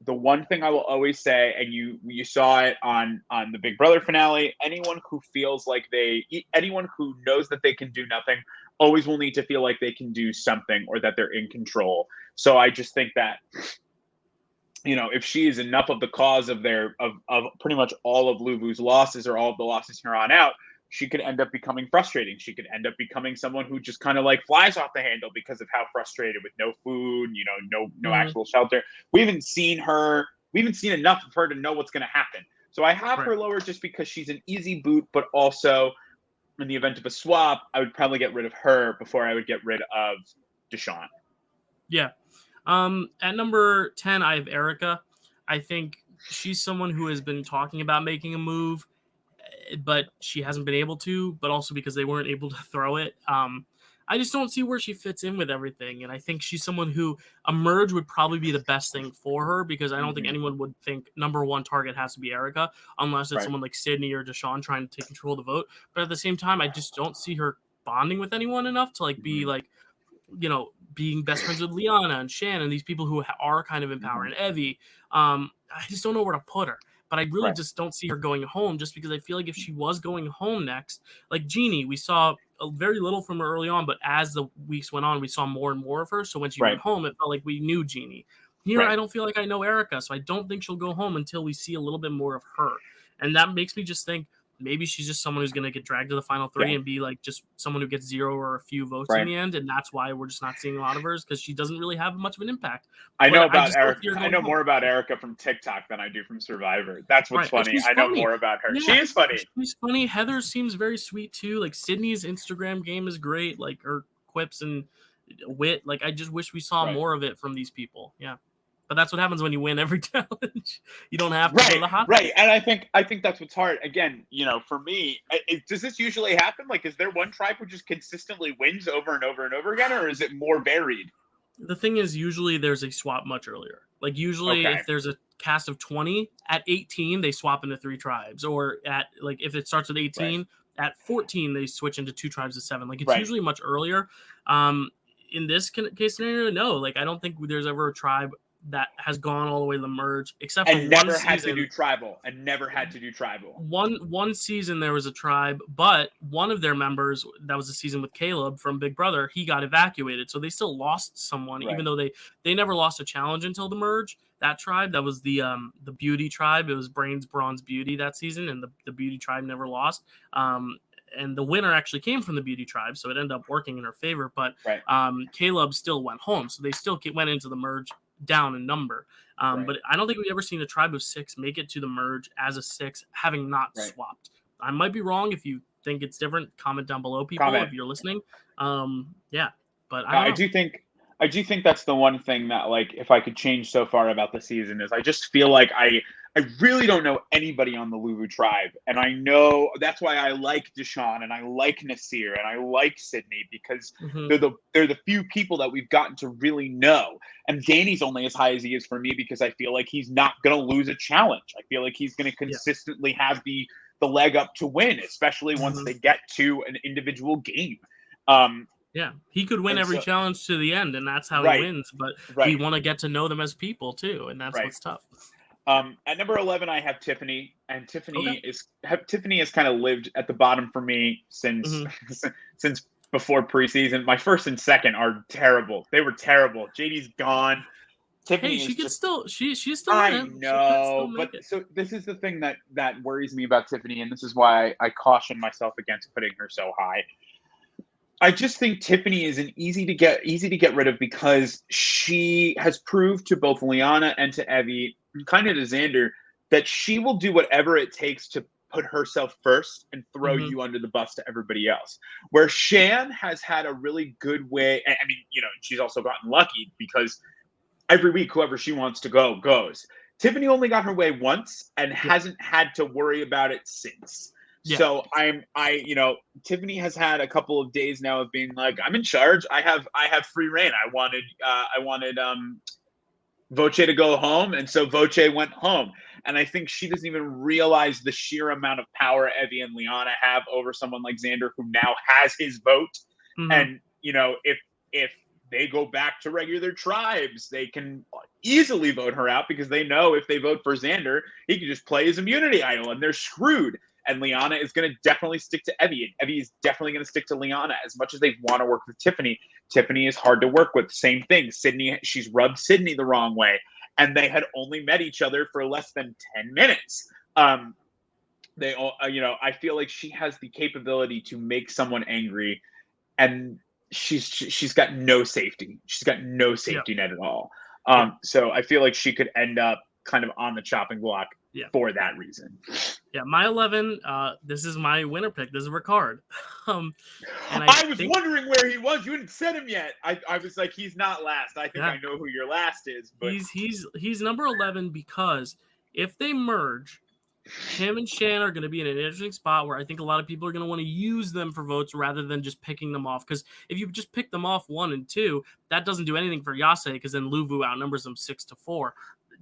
the one thing I will always say, and you saw it on the Big Brother finale, anyone who feels like anyone who knows that they can do nothing, always will need to feel like they can do something or that they're in control. So I just think that, if she is enough of the cause of of pretty much all of Luvu's losses or all of the losses here on out, she could end up becoming frustrating. She could end up becoming someone who just kind of like flies off the handle because of how frustrated with no food, no Mhm. actual shelter. We haven't seen enough of her to know what's going to happen. So I have Right. her lower just because she's an easy boot, but also in the event of a swap, I would probably get rid of her before I would get rid of Deshaun. Yeah. At number 10, I have Erica. I think she's someone who has been talking about making a move, but she hasn't been able to, but also because they weren't able to throw it. I just don't see where she fits in with everything. And I think she's someone who a merge would probably be the best thing for her because I don't think Mm-hmm. anyone would think number one target has to be Erica unless it's Right. someone like Sydney or Deshaun trying to take control of the vote. But at the same time, I just don't see her bonding with anyone enough to like be Mm-hmm. like, being best friends with Liana and Shan and these people who are kind of in power Mm-hmm. and Evie. I just don't know where to put her. But I really Right. just don't see her going home just because I feel like if she was going home next, like Jeannie, we saw very little from her early on, but as the weeks went on, we saw more and more of her. So when she Right. went home, it felt like we knew Jeannie. Here, Right. I don't feel like I know Erica, so I don't think she'll go home until we see a little bit more of her. And that makes me just think maybe she's just someone who's going to get dragged to the final three Yeah. and be like just someone who gets 0 or a few votes in Right. the end. And that's why we're just not seeing a lot of hers because she doesn't really have much of an impact. I know But I about just don't Erica. see her I going know home. more about Erica from TikTok than I do from Survivor. That's what's Right. And funny. she's I know funny. more about her. She Yeah. is funny. She's funny. Heather seems very sweet too. Like Sydney's Instagram game is great. Like her quips and wit. Like I just wish we saw Right. more of it from these people. Yeah. But that's what happens when you win every challenge. You don't have to go to Right, the hot right, and I think that's what's hard. Again, for me, does this usually happen? Like, is there one tribe who just consistently wins over and over and over again, or is it more varied? The thing is, usually there's a swap much earlier. Like usually, Okay, if there's a cast of 20 at 18, they swap into 3 tribes, or at like if it starts with right, 18, at 14 they switch into 2 tribes of 7. Like it's right, usually much earlier. In this case scenario, no. Like I don't think there's ever a tribe that has gone all the way to the merge, except for and one never had to season. do tribal, and never had to do tribal. One season there was a tribe, but one of their members, that was the season with Caleb from Big Brother, he got evacuated, so they still lost someone, even Right, though they never lost a challenge until the merge. That tribe, that was the beauty tribe. It was Brains, Bronze, Beauty that season, and the beauty tribe never lost. And the winner actually came from the beauty tribe, so it ended up working in her favor. But right, Caleb still went home, so they still went into the merge down in number. right, But I don't think we've ever seen a tribe of 6 make it to the merge as a 6, having not right. swapped. I might be wrong. If you think it's different, comment down below, people, Comment. if you're listening. Yeah, but I No, don't know. I do think that's the one thing that, like, if I could change so far about the season, is I just feel like I really don't know anybody on the Luvu tribe, and I know that's why I like Deshaun and I like Nasir and I like Sydney, because Mhm. they're the few people that we've gotten to really know. And Danny's only as high as he is for me because I feel like he's not going to lose a challenge. I feel like he's going to Yeah. consistently have the leg up to win, especially once Mhm. they get to an individual game. Yeah, he could win And every so, challenge to the end, and that's how he right, wins. But we right, want to get to know them as people too, and that's right. what's tough. Yeah. At number 11, I have Tiffany, and Okay. Tiffany has kind of lived at the bottom for me since Mhm. since before preseason. My first and second are terrible. They were terrible. JD's gone. Hey, Tiffany she is could just. still she's still in I it. She could still know, but make it. so this is the thing that worries me about Tiffany, and this is why I caution myself against putting her so high. I just think Tiffany is an easy to get rid of because she has proved to both Liana and to Evie, and kind of to Xander, that she will do whatever it takes put herself first and throw you under the bus to everybody else. Where Shan has had a really good way. I mean, she's also gotten lucky because every week, whoever she wants to go goes. Tiffany only got her way once and hasn't had to worry about it since. Yeah. So Tiffany has had a couple of days now of being like, I'm in charge. I have free reign. I wanted Voce to go home, and so Voce went home. And I think she doesn't even realize the sheer amount of power Evie and Liana have over someone like Xander, who now has his vote. And if they go back to regular tribes, they can easily vote her out because they know if they vote for Xander, he can just play his immunity idol and they're screwed. And Liana is going to definitely stick to Evie. And Evie is definitely going to stick to Liana. As much as they want to work with Tiffany, Tiffany is hard to work with. Same thing. Sydney, she's rubbed Sydney the wrong way. And they had only met each other for less than 10 minutes. They all, I feel like she has the capability to make someone angry, and she's got no safety. She's got no safety net at all. So I feel like she could end up kind of on the chopping block for that reason. Yeah, my 11, this is my winner pick. This is Ricard. And I was wondering where he was. You hadn't said him yet. I was like, he's not last. I think I know who your last is. But he's number 11 because if they merge, him and Shan are going to be in an interesting spot where I think a lot of people are going to want to use them for votes rather than just picking them off. Because if you just pick them off 1 and 2, that doesn't do anything for Yase because then Luvu outnumbers them 6-4.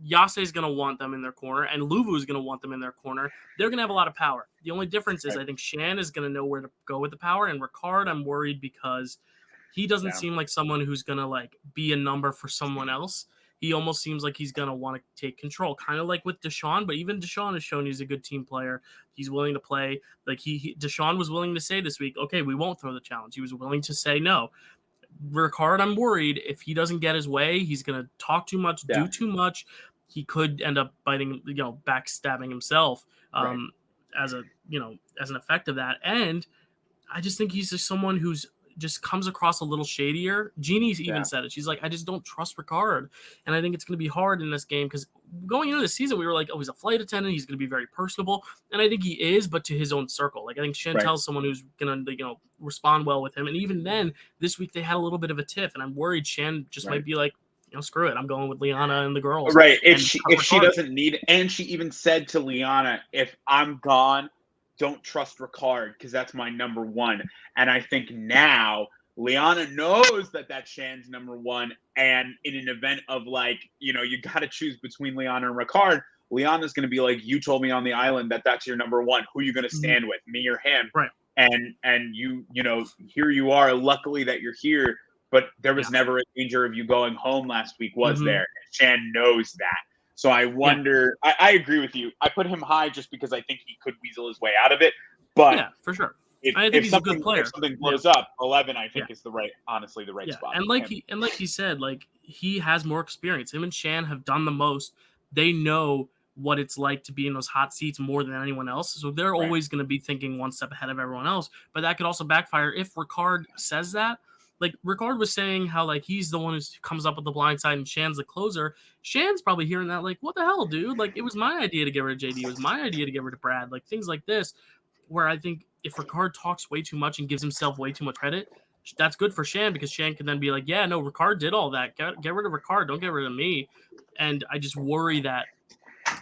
Yase is going to want them in their corner, and Luvu is going to want them in their corner. They're going to have a lot of power. The only difference is I think Shan is going to know where to go with the power, and Ricard, I'm worried because he doesn't seem like someone who's going to be a number for someone else. He almost seems like he's going to want to take control, kind of like with Deshaun, but even Deshaun has shown he's a good team player. He's willing to play. Like Deshaun was willing to say this week, okay, we won't throw the challenge. He was willing to say no. Ricard, I'm worried if he doesn't get his way, he's going to talk too much, do too much. He could end up biting, backstabbing himself as an effect of that. And I just think he's just someone who's just comes across a little shadier. Jeannie's even said it. She's like, I just don't trust Ricard. And I think it's going to be hard in this game because going into the season, we were like, oh, he's a flight attendant. He's going to be very personable. And I think he is, but to his own circle. Like, I think Chantel's someone who's going to, respond well with him. And even then, this week they had a little bit of a tiff. And I'm worried Shan just might be like, screw it. I'm going with Liana and the girls. Right. If she doesn't need, and she even said to Liana, if I'm gone, don't trust Ricard because that's my number 1. And I think now Liana knows that that's Shan's number 1. And in an event of you got to choose between Liana and Ricard, Liana's going to be like, you told me on the island that that's your number 1. Who are you going to stand with, me or him? Right. And here you are. Luckily that you're here, but there was never a danger of you going home last week, was there? And Shan knows that. So I wonder, I agree with you. I put him high just because I think he could weasel his way out of it. But for sure. I think he's a good player. If something blows up, 11, I think is the right spot. And like he said, he has more experience. Him and Shan have done the most. They know what it's like to be in those hot seats more than anyone else. So they're always going to be thinking one step ahead of everyone else. But that could also backfire if Ricard says that. Like Ricard was saying how he's the one who comes up with the blind side and Shan's the closer. Shan's probably hearing that what the hell, dude? It was my idea to get rid of JD. It was my idea to get rid of Brad. Things like this, where I think if Ricard talks way too much and gives himself way too much credit, that's good for Shan because Shan can then be like, yeah, no, Ricard did all that. Get rid of Ricard. Don't get rid of me. And I just worry that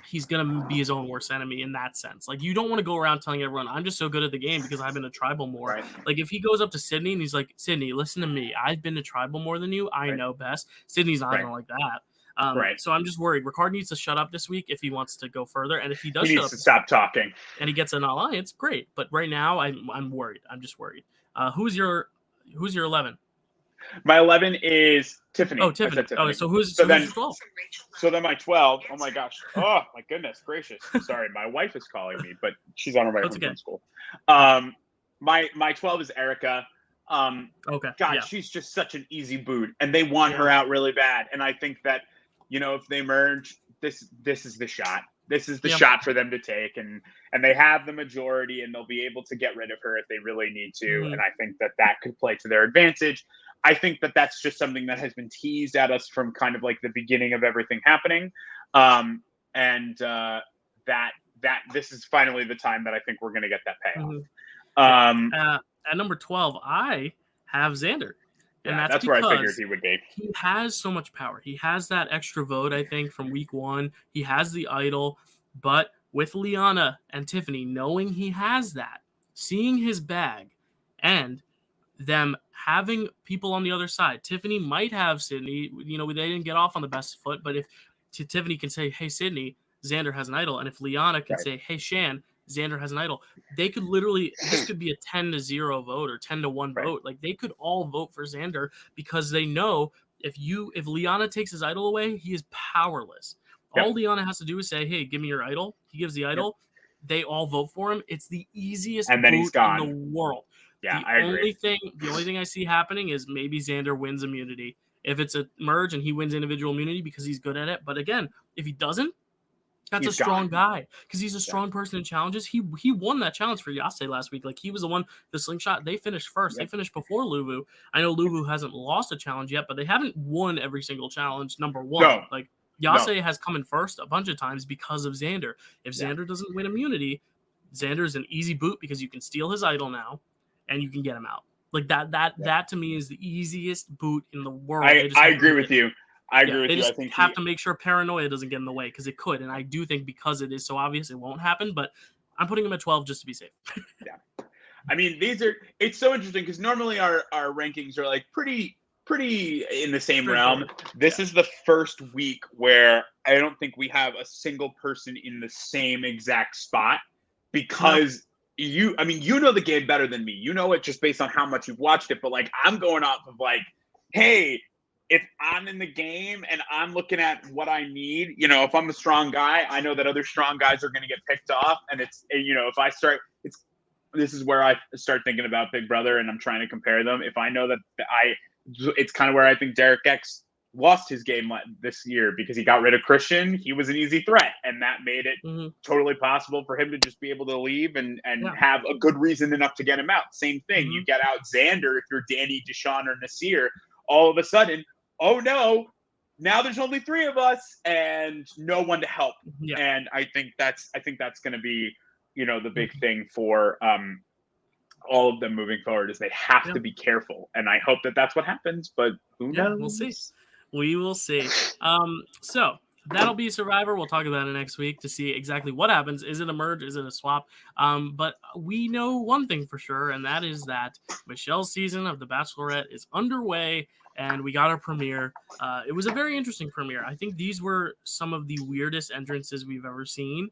he's going to be his own worst enemy in that sense. You don't want to go around telling everyone, I'm just so good at the game because I've been to tribal more. Right. If he goes up to Sydney and he's like, Sydney, listen to me. I've been to tribal more than you. I know best. Sydney's not going to like that. So I'm just worried. Ricard needs to shut up this week if he wants to go further. And if he does, he needs to stop talking. And he gets an alliance, great. But right now, I'm worried. I'm just worried. Who's your 11? My 11 is Tiffany. Oh, Tiffany. Okay, so who's 12? So then my 12. Oh my gosh. Oh my goodness gracious. Sorry, my wife is calling me, but she's on her way home from school. My 12 is Erica. Okay. God, she's just such an easy boot, and they want her out really bad. And I think that if they merge, this is the shot. This is the shot for them to take, and they have the majority, and they'll be able to get rid of her if they really need to. And I think that could play to their advantage. I think that that's just something that has been teased at us from kind of the beginning of everything happening, and that that this is finally the time that I think we're going to get that payoff. At number 12, I have Xander. And that's where I figured he would be. He has so much power. He has that extra vote, I think, from week 1. He has the idol. But with Liana and Tiffany, knowing he has that, seeing his bag, and them having people on the other side. Tiffany might have Sydney. You know, they didn't get off on the best foot. But if Tiffany can say, hey, Sydney, Xander has an idol. And if Liana can say, hey, Shan, Xander has an idol, they could literally, this could be a 10-0 vote or 10-1 vote. Like, they could all vote for Xander because they know if Liana takes his idol away, he is powerless. All Liana has to do is say, hey, give me your idol. He gives the idol. They all vote for him. It's the easiest and then boot he's gone. in the world. Yeah, I agree. The only thing I see happening is maybe Xander wins immunity. If it's a merge and he wins individual immunity because he's good at it. But again, if he doesn't, he's a strong guy because he's a strong person in challenges. He won that challenge for Yase last week. Like, he was the one, the slingshot. They finished first. They finished before Luvu. I know Luvu hasn't lost a challenge yet, but they haven't won every single challenge. Number 1, like Yase has come in first a bunch of times because of Xander. If Xander doesn't win immunity, Xander's an easy boot because you can steal his idol now and you can get him out. Like that to me is the easiest boot in the world. I agree with you. I agree with you. I think have to make sure paranoia doesn't get in the way because it could. And I do think because it is so obvious, it won't happen. But I'm putting him at 12 just to be safe. I mean, it's so interesting because normally our rankings are like pretty in the same realm. This is the first week where I don't think we have a single person in the same exact spot because you know the game better than me. You know it just based on how much you've watched it. But like, I'm going off of like, hey, if I'm in the game and I'm looking at what I need, you know, if I'm a strong guy, I know that other strong guys are going to get picked off. And it's, you know, if I start, this is where I start thinking about Big Brother and I'm trying to compare them. If I know that it's kind of where I think Derek X lost his game this year because he got rid of Christian. He was an easy threat, and that made it totally possible for him to just be able to leave and have a good reason enough to get him out. Same thing. You get out Xander if you're Danny, Deshaun, or Nasir. All of a sudden, oh no, now there's only 3 of us and no one to help. And I think that's going to be, you know, the big thing for all of them moving forward is they have to be careful. And I hope that that's what happens, but who knows? We'll see. We will see. So that'll be Survivor. We'll talk about it next week to see exactly what happens. Is it a merge? Is it a swap? But we know one thing for sure, and that is that Michelle's season of The Bachelorette is underway, and we got our premiere. It was a very interesting premiere. I think these were some of the weirdest entrances we've ever seen.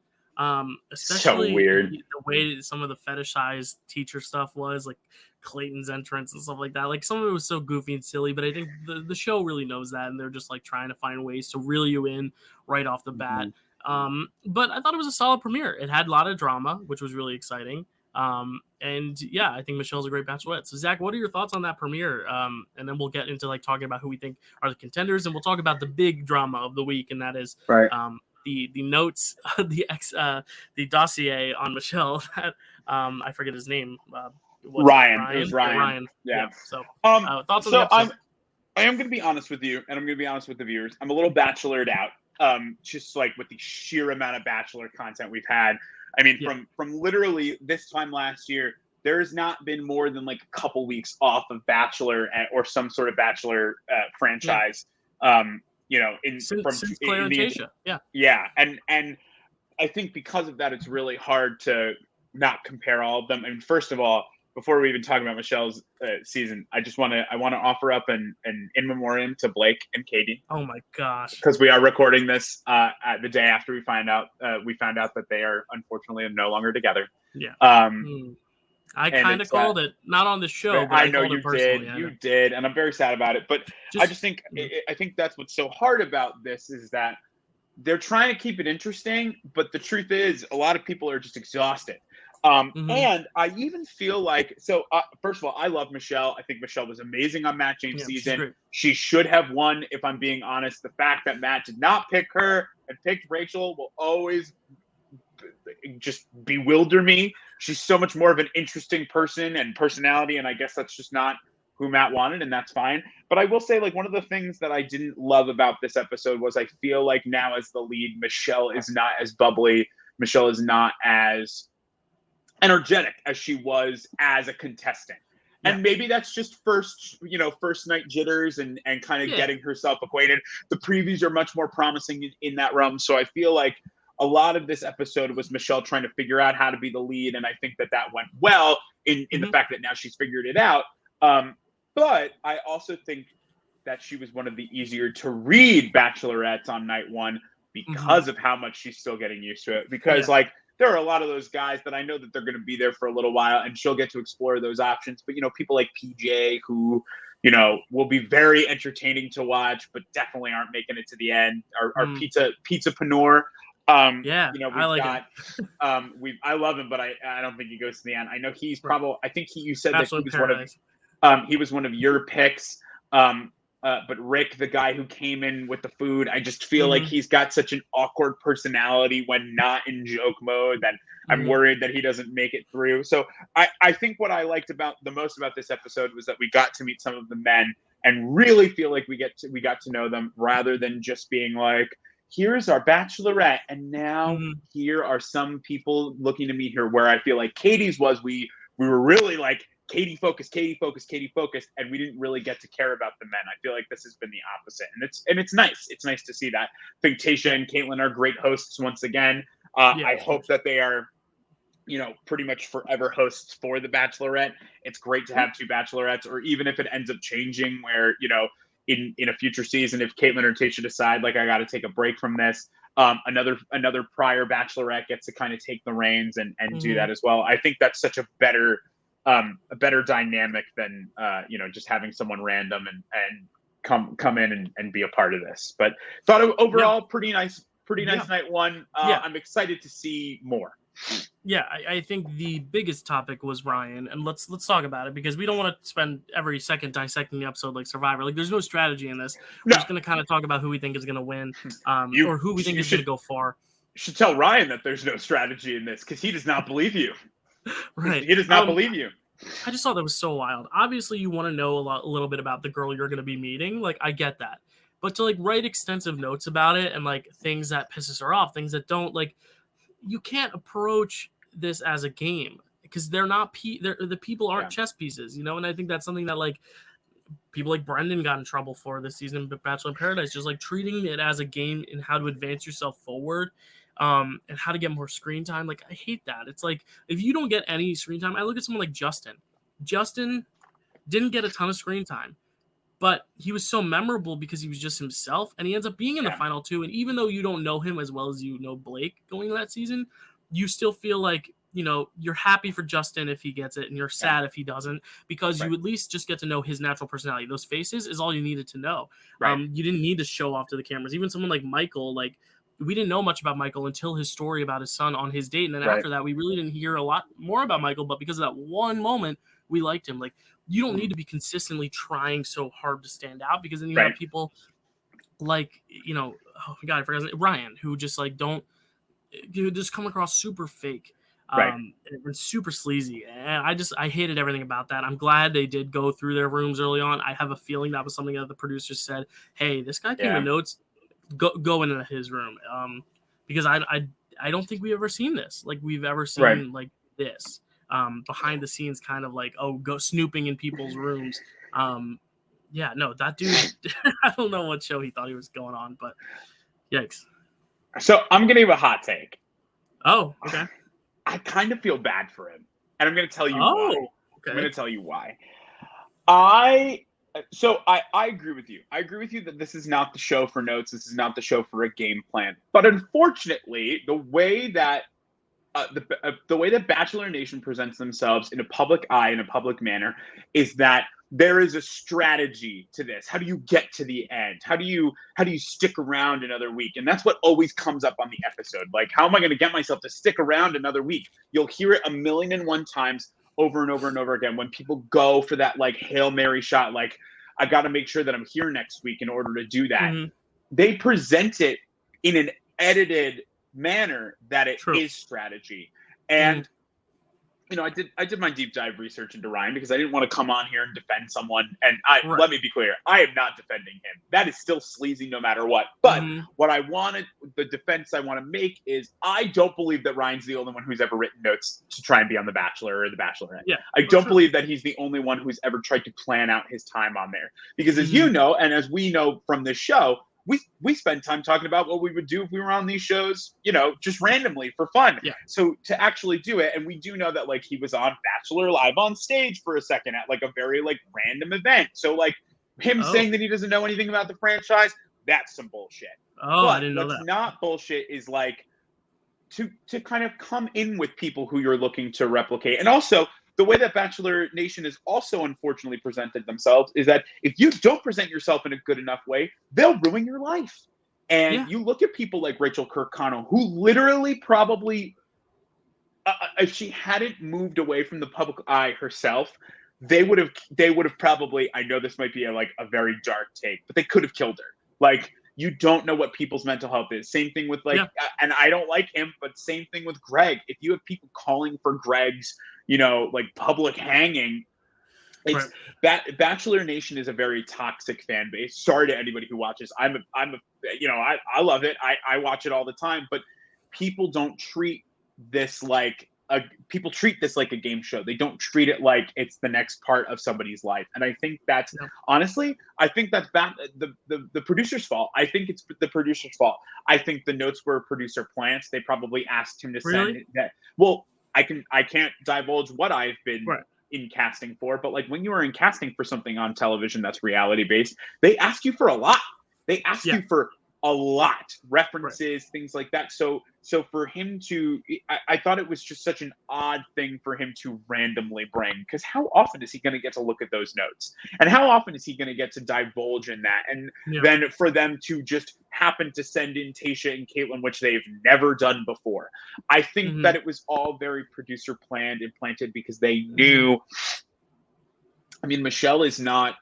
Especially so weird the way some of the fetishized teacher stuff was, like Clayton's entrance and stuff like that. Like, some of it was so goofy and silly, but I think the show really knows that, and they're just like trying to find ways to reel you in right off the bat. But I thought it was a solid premiere. It had a lot of drama, which was really exciting. And yeah, I think Michelle's a great Bachelorette. So Zach, what are your thoughts on that premiere? And then we'll get into like talking about who we think are the contenders, and we'll talk about the big drama of the week, and that is the notes, the dossier on Michelle that I forget his name. Ryan. It was Ryan. Yeah. So thoughts on the episode? I am going to be honest with you, and I'm going to be honest with the viewers. I'm a little Bachelored out, just like with the sheer amount of Bachelor content we've had. I mean, from literally this time last year, there has not been more than like a couple weeks off of Bachelor or some sort of Bachelor franchise. You know, since Claire and Tayshia. And I think because of that, it's really hard to not compare all of them. I mean, first of all, before we even talk about Michelle's season, I want to offer up an in memoriam to Blake and Katie. Oh my gosh! Because we are recording this at the day after we found out that they are unfortunately no longer together. I kind of called it, not on the show, but I know you did. You did, and I'm very sad about it. But I just think I think that's what's so hard about this is that they're trying to keep it interesting, but the truth is, a lot of people are just exhausted. And I even feel like first of all, I love Michelle. I think Michelle was amazing on Matt James' season. She should have won, if I'm being honest. The fact that Matt did not pick her and picked Rachel will always just bewilder me. She's so much more of an interesting person and personality, and I guess that's just not who Matt wanted, and that's fine. But I will say, like, one of the things that I didn't love about this episode was I feel like now as the lead, Michelle is not as bubbly. Michelle is not as energetic as she was as a contestant. And maybe that's just first night jitters and kind of getting herself acquainted. The previews are much more promising in that realm. So I feel like a lot of this episode was Michelle trying to figure out how to be the lead. And I think that went well in the fact that now she's figured it out. But I also think that she was one of the easier to read Bachelorettes on night one because of how much she's still getting used to it. Because there are a lot of those guys that I know that they're going to be there for a little while and she'll get to explore those options. But, people like PJ who, will be very entertaining to watch, but definitely aren't making it to the end. Our Pizza Panor. I like him. I love him, but I don't think he goes to the end. I know he's probably, I think you said Bachelor that he was one of your picks. But Rick, the guy who came in with the food, I just feel like he's got such an awkward personality when not in joke mode that I'm worried that he doesn't make it through. So I think what I liked the most about this episode was that we got to meet some of the men and really feel like we got to know them rather than just being like, here's our Bachelorette, and now here are some people looking to meet her. Where I feel like Katie's was we were really like, Katie focused, and we didn't really get to care about the men. I feel like this has been the opposite, and it's nice. It's nice to see that. I think Tayshia and Caitlin are great hosts once again. I hope that they are, pretty much forever hosts for the Bachelorette. It's great to have two Bachelorettes, or even if it ends up changing, where in a future season, if Caitlin or Tayshia decide like I got to take a break from this, another prior Bachelorette gets to kind of take the reins and do that as well. I think that's such a better dynamic than just having someone random and come in and be a part of this. But thought overall pretty nice night one. I'm excited to see more. Yeah, I think the biggest topic was Ryan, and let's talk about it, because we don't want to spend every second dissecting the episode like Survivor. Like, there's no strategy in this. We're just going to kind of talk about who we think is going to win, or who we think is going to go far. You should tell Ryan that there's no strategy in this, because he does not believe you. Right. He does not believe you. I just thought that was so wild. Obviously, you want to know a little bit about the girl you're going to be meeting. Like, I get that. But to, like, write extensive notes about it and, like, things that pisses her off, things that don't, like, you can't approach this as a game, because they're not the people aren't chess pieces, and I think that's something that, like, people like Brendan got in trouble for this season, but Bachelor in Paradise, just like treating it as a game and how to advance yourself forward, and how to get more screen time. Like, I hate that. It's like, if you don't get any screen time, I look at someone like Justin. Justin didn't get a ton of screen time, but he was so memorable because he was just himself, and he ends up being in the final two. And even though you don't know him as well as you know Blake going into that season, you still feel like, you're happy for Justin if he gets it, and you're sad if he doesn't, because you at least just get to know his natural personality. Those faces is all you needed to know. You didn't need to show off to the cameras. Even someone like Michael, like, we didn't know much about Michael until his story about his son on his date. And then after that, we really didn't hear a lot more about Michael, but because of that one moment, we liked him. Like, you don't need to be consistently trying so hard to stand out, because then you have people like, oh my God, I forgot his name, Ryan, who just like just come across super fake. And super sleazy, and I hated everything about that. I'm glad they did go through their rooms early on. I have a feeling that was something that the producers said, hey, this guy came with notes, go into his room, because I don't think we've ever seen this. Like, we've ever seen like this behind the scenes kind of like, go snooping in people's rooms. That dude, I don't know what show he thought he was going on, but yikes. So I'm gonna give a hot take. Oh, okay. I kind of feel bad for him, and I'm going to tell you why. Okay. I'm going to tell you why. I agree with you. I agree with you that this is not the show for notes. This is not the show for a game plan. But unfortunately, the way that Bachelor Nation presents themselves in a public eye, in a public manner, is that there is a strategy to this. How do you get to the end? How do you stick around another week? And that's what always comes up on the episode. Like, how am I going to get myself to stick around another week? You'll hear it 1,000,001 times over and over and over again when people go for that, like, Hail Mary shot. Like, I got to make sure that I'm here next week in order to do that. They present it in an edited manner that it is strategy. And I did my deep dive research into Ryan because I didn't want to come on here and defend someone. And Right. let me be clear, I am not defending him. That is still sleazy no matter what. But what I wanted, the defense I want to make is I don't believe that Ryan's the only one who's ever written notes to try and be on The Bachelor or The Bachelorette. Yeah, I don't believe that he's the only one who's ever tried to plan out his time on there. Because as you know, and as we know from this show, we spend time talking about what we would do if we were on these shows, just randomly for fun. Yeah. So to actually do it, and we do know that like he was on Bachelor Live on stage for a second at like a very like random event. So like him saying that he doesn't know anything about the franchise, that's some bullshit. Oh, I didn't know that. What's not bullshit is like to kind of come in with people who you're looking to replicate. And also the way that Bachelor Nation has also unfortunately presented themselves is that if you don't present yourself in a good enough way, they'll ruin your life. And you look at people like Rachel Kirkconnell, who literally probably, if she hadn't moved away from the public eye herself, they would have probably, I know this might be a very dark take, but they could have killed her. Like, you don't know what people's mental health is. Same thing with and I don't like him, but same thing with Greg. If you have people calling for Greg's, public hanging, it's Bachelor Nation is a very toxic fan base. Sorry to anybody who watches. I love it. I watch it all the time, but people don't treat this like people treat this like a game show. They don't treat it like it's the next part of somebody's life. And I think that's honestly, I think that's the producer's fault. I think it's the producer's fault. I think the notes were producer plants. They probably asked him to send that. Well, I can't divulge what I've been in casting for, but like when you are in casting for something on television that's reality based, they ask you for a lot. They ask you for a lot, references, things like that. So for him to, I thought it was just such an odd thing for him to randomly bring, because how often is he going to get to look at those notes? And how often is he going to get to divulge in that? And then for them to just happen to send in Tayshia and Caitlin, which they've never done before. I think that it was all very producer planned and planted because they knew, I mean, Michelle's not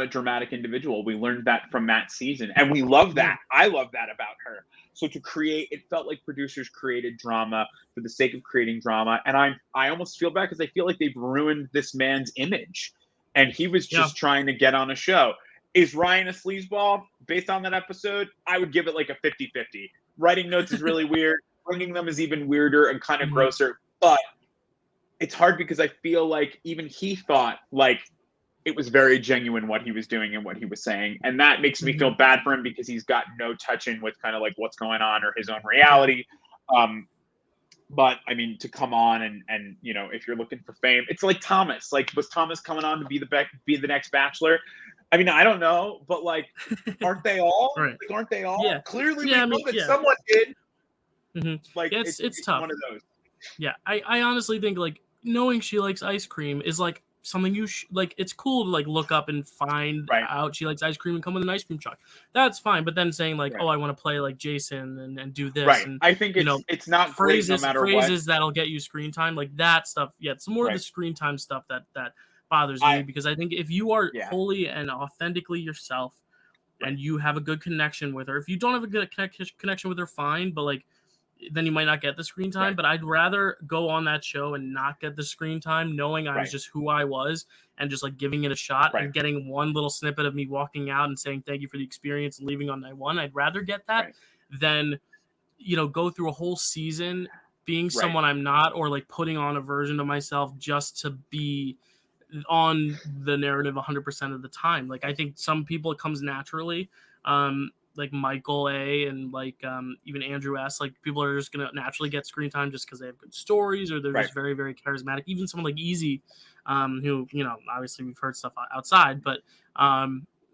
a dramatic individual. We learned that from Matt's season, and we love that. I love that about her. So to create, it felt like producers created drama for the sake of creating drama, and I almost feel bad because I feel like they've ruined this man's image, and he was just trying to get on a show. Is Ryan a sleazeball? Based on that episode, I would give it like a 50-50. Writing notes is really weird. Bringing them is even weirder and kind of grosser, but it's hard because I feel like even he thought like it was very genuine what he was doing and what he was saying. And that makes me feel bad for him because he's got no touch in with kind of like what's going on or his own reality. But I mean, to come on and if you're looking for fame, it's like Thomas. Like, was Thomas coming on to be the next Bachelor? I mean, I don't know, but like, aren't they all? Like, aren't they all? Yeah. Clearly, we know that someone did. Like, it's tough. One of those. Yeah, I honestly think like knowing she likes ice cream is like something you like. It's cool to like look up and find out she likes ice cream and come with an ice cream truck. That's fine. But then saying like, oh, I want to play like Jason and do this. And, I think it's not phrases, no matter phrases what. That'll get you screen time, like that stuff. Yeah, it's more of the screen time stuff that bothers me, because I think if you are wholly and authentically yourself and you have a good connection with her, if you don't have a good connection with her, fine, but like then you might not get the screen time. But I'd rather go on that show and not get the screen time, knowing I was just who I was and just like giving it a shot and getting one little snippet of me walking out and saying thank you for the experience and leaving on night one. I'd rather get that than go through a whole season being someone I'm not, or like putting on a version of myself just to be on the narrative 100% of the time. Like, I think some people it comes naturally, like Michael A and like even Andrew S. Like, people are just gonna naturally get screen time just because they have good stories, or they're just very, very charismatic. Even someone like Easy, who obviously we've heard stuff outside, but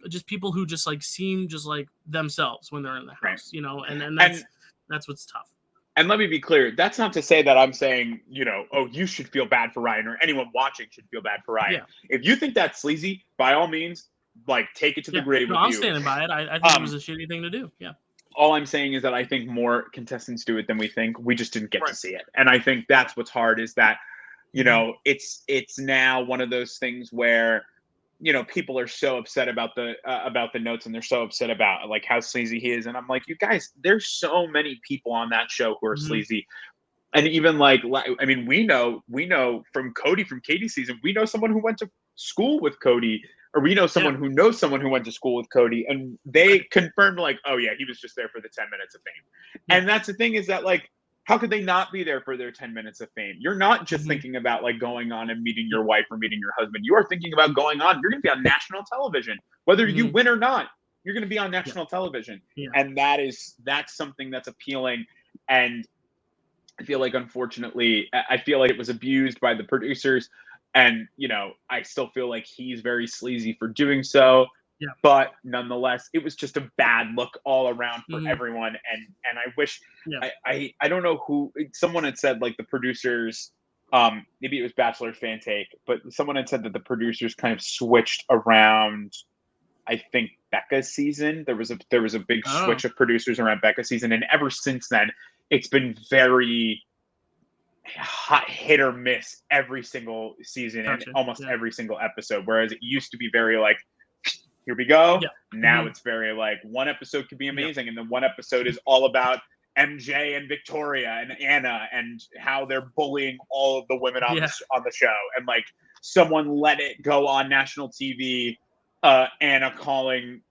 just people who just like seem just like themselves when they're in the house, and that's what's tough. And let me be clear, that's not to say that I'm saying, oh, you should feel bad for Ryan, or anyone watching should feel bad for Ryan. If you think that's sleazy, by all means, like, take it to the grave with you. I'm standing by it. I think it was a shitty thing to do. Yeah. All I'm saying is that I think more contestants do it than we think. We just didn't get to see it. And I think that's what's hard, is that, it's now one of those things where, people are so upset about the notes, and they're so upset about like how sleazy he is. And I'm like, you guys, there's so many people on that show who are sleazy. And even I mean, we know from Cody from Katie's season, we know someone who went to school with Cody, or we know Yeah. someone who knows someone who went to school with Cody, and they confirmed like, oh yeah, he was just there for the 10 minutes of fame. Yeah. And that's the thing, is that like, how could they not be there for their 10 minutes of fame? You're not just Mhm. thinking about like going on and meeting your wife or meeting your husband. You are thinking about going on. You're going to be on national television, whether you Mhm. win or not. You're going to be on Yeah. national television, Yeah. and that's something that's appealing. And I feel like, unfortunately, I feel like it was abused by the producers, and I still feel like he's very sleazy for doing so. Yeah. But nonetheless, it was just a bad look all around for Mhm. everyone, and I wish Yeah. I don't know who, someone had said like the producers, maybe it was Bachelor fan take, but someone had said that the producers kind of switched around. I think Becca's season, there was a big Oh, switch of producers around Becca's season, and ever since then, it's been very hot hit or miss every single season and gotcha. almost Yeah. every single episode. Whereas it used to be very like, here we go. Yeah. Now Mhm. it's very like, one episode could be Yeah. amazing, and then one episode is all about MJ and Victoria and Anna and how they're bullying all of the women on Yeah. the show, and like someone let it go on national TV. Anna calling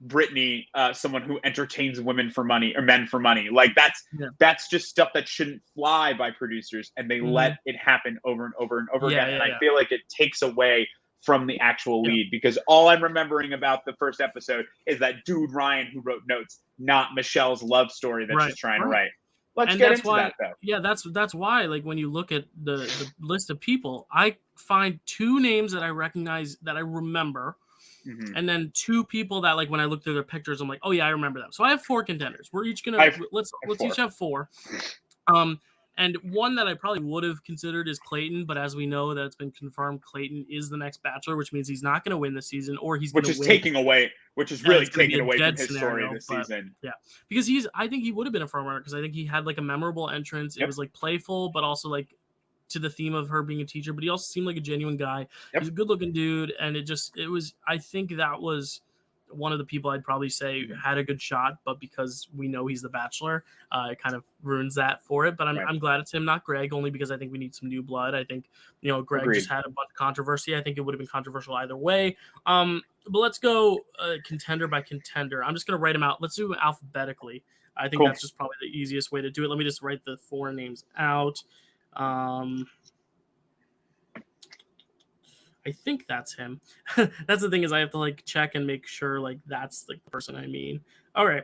Brittany someone who entertains women for money, or men for money. Like Yeah. that's just stuff that shouldn't fly by producers, and they let Mhm. it happen over and over and over Yeah. again. Yeah. And I Yeah. feel like it takes away from the actual Yeah. lead, because all I'm remembering about the first episode is that dude Ryan who wrote notes, not Michelle's love story that Right. she's trying to Right. write. Let's And get that's into why, that though. yeah, that's why, like, when you look at the list of people, I find two names that I recognize, that I remember, Hmm. and then two people that, like, when I look through their pictures, I'm like, oh yeah, I remember them. So I have four contenders. We're each gonna I've let's each four. have four. Um, and one that I probably would have considered is Clayton, but as we know, that's been confirmed, Clayton is the next Bachelor, which means he's not going to win this season, or he's going Which to is win, taking away, which is and really it's going to be taking a away from dead his story scenario. this But season. yeah, because I think he would have been a front runner, because I think he had like a memorable entrance. It Yep. was like playful, but also like to the theme of her being a teacher. But he also seemed like a genuine guy. Yep. He's a good looking dude, and it was. I think that was one of the people I'd probably say had a good shot, but because we know he's the Bachelor, it kind of ruins that for it. But Right. I'm glad it's him, not Greg, only because I think we need some new blood. I think Greg Agreed. just had a bunch of controversy. I think it would have been controversial either way. But let's go contender by contender. I'm just gonna write them out. Let's do them alphabetically. I think Cool. that's just probably the easiest way to do it. Let me just write the four names out. I think that's him. That's the thing, is I have to like check and make sure like that's like the person I mean. All right.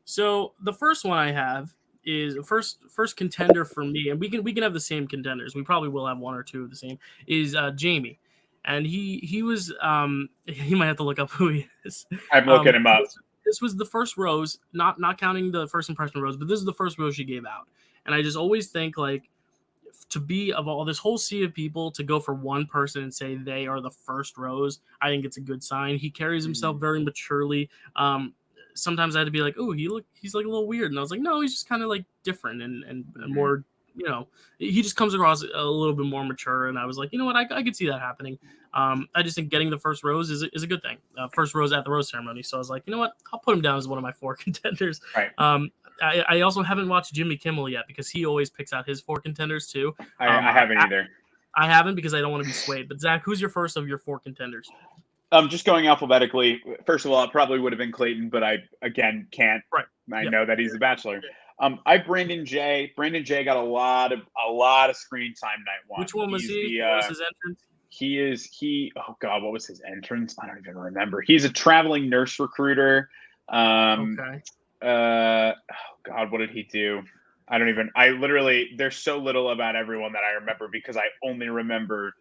So the first one I have is first contender for me, and we can have the same contenders. We probably will have one or two of the same. Is Jamie, and he was he might have to look up who he is. I'm looking him up. This was the first rose, not counting the first impression rose, but this is the first rose she gave out, and I just always think like, to be of all this whole sea of people, to go for one person and say they are the first rose, I think it's a good sign. He carries himself very maturely. Sometimes I had to be like, oh, he's like a little weird, and I was like, no, he's just kind of like different and more. He just comes across a little bit more mature, and I was like, you know what, I could see that happening. I just think getting the first rose is a good thing. First rose at the rose ceremony, so I was like, you know what, I'll put him down as one of my four contenders. Right. I also haven't watched Jimmy Kimmel yet, because he always picks out his four contenders too. I haven't either. I haven't, because I don't want to be swayed. But Zach, who's your first of your four contenders? Just going alphabetically. First of all, it probably would have been Clayton, but I again can't. Right. I know that he's the Bachelor. I Brandon J. Brandon J. got a lot of screen time night one. Which one was he? What was his entrance? Oh God, what was his entrance? I don't even remember. He's a traveling nurse recruiter. Okay. Oh God, what did he do? I literally, there's so little about everyone that I remember, because I only remember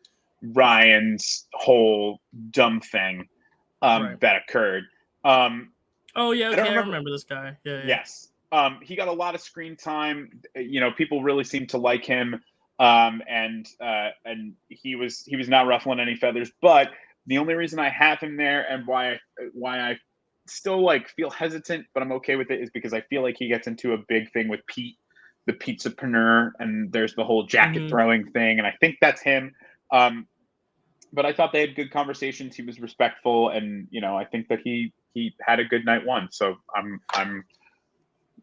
Ryan's whole dumb thing that occurred. Oh yeah, okay, I remember this guy. Yeah. Yes. He got a lot of screen time. People really seemed to like him. And he was not ruffling any feathers. But the only reason I have him there, and why I still like feel hesitant, but I'm okay with it, is because I feel like he gets into a big thing with Pete, the pizzapreneur, and there's the whole jacket throwing thing, and I think that's him. But I thought they had good conversations. He was respectful, and I think that he had a good night one. So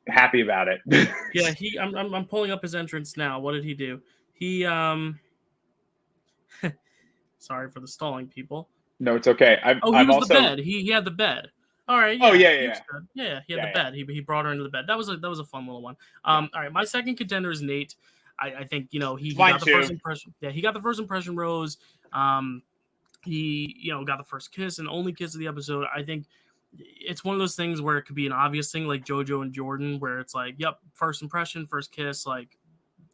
happy about it. Yeah, I'm pulling up his entrance now. What did he do? He sorry for the stalling, people. No, it's okay. Oh, he I'm was the also. bed. He had the bed. All right, Oh yeah, yeah, he yeah, was good. Yeah, he had the yeah, bed. He brought her into the bed. That was a fun little one. yeah. All right, my second contender is Nate. I think he Mine got the too. first impression. Yeah, he got the first impression rose. He got the first kiss and only kiss of the episode. I think it's one of those things where it could be an obvious thing like JoJo and Jordan, where it's like, yep, first impression, first kiss, like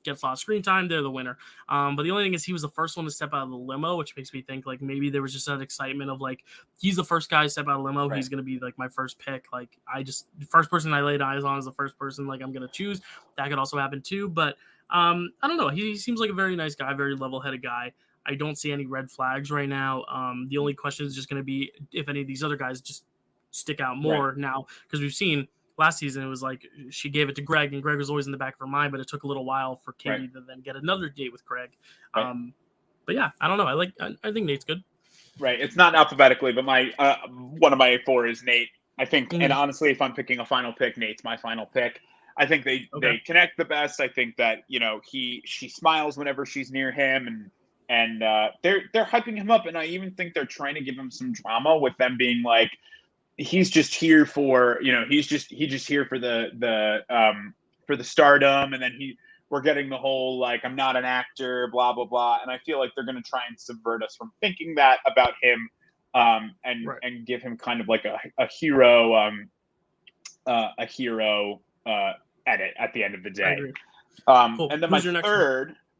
gets a lot of screen time, they're the winner. But the only thing is he was the first one to step out of the limo, which makes me think like maybe there was just that excitement of like he's the first guy to step out of the limo. Right. He's gonna be like my first pick. Like the first person I laid eyes on is the first person like I'm gonna choose. That could also happen too. But I don't know. He seems like a very nice guy, very level-headed guy. I don't see any red flags right now. The only question is just going to be if any of these other guys just stick out more now, because we've seen last season it was like she gave it to Greg, and Greg was always in the back of her mind, but it took a little while for Katie to then get another date with Greg. But yeah, I don't know. I think Nate's good. Right. It's not alphabetically, but my one of my 4 is Nate. I think, and honestly, if I'm picking a final pick, Nate's my final pick. I think they connect the best. I think that she smiles whenever she's near him, and they're hyping him up, and I even think they're trying to give him some drama with them being like, he's just here for he's just here for the stardom, and then we're getting the whole like, I'm not an actor, blah blah blah, and I feel like they're going to try and subvert us from thinking that about him, and give him kind of like a hero edit at the end of the day. Cool. And then Who's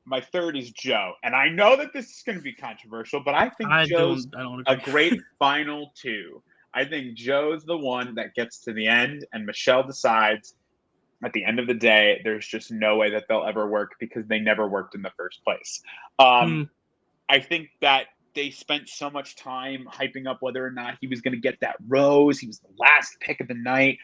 my third is Joe, and I know that this is going to be controversial, but I think Joe's a great final 2. I think Joe's the one that gets to the end, and Michelle decides at the end of the day, there's just no way that they'll ever work because they never worked in the first place. I think that they spent so much time hyping up whether or not he was going to get that rose. He was the last pick of the night.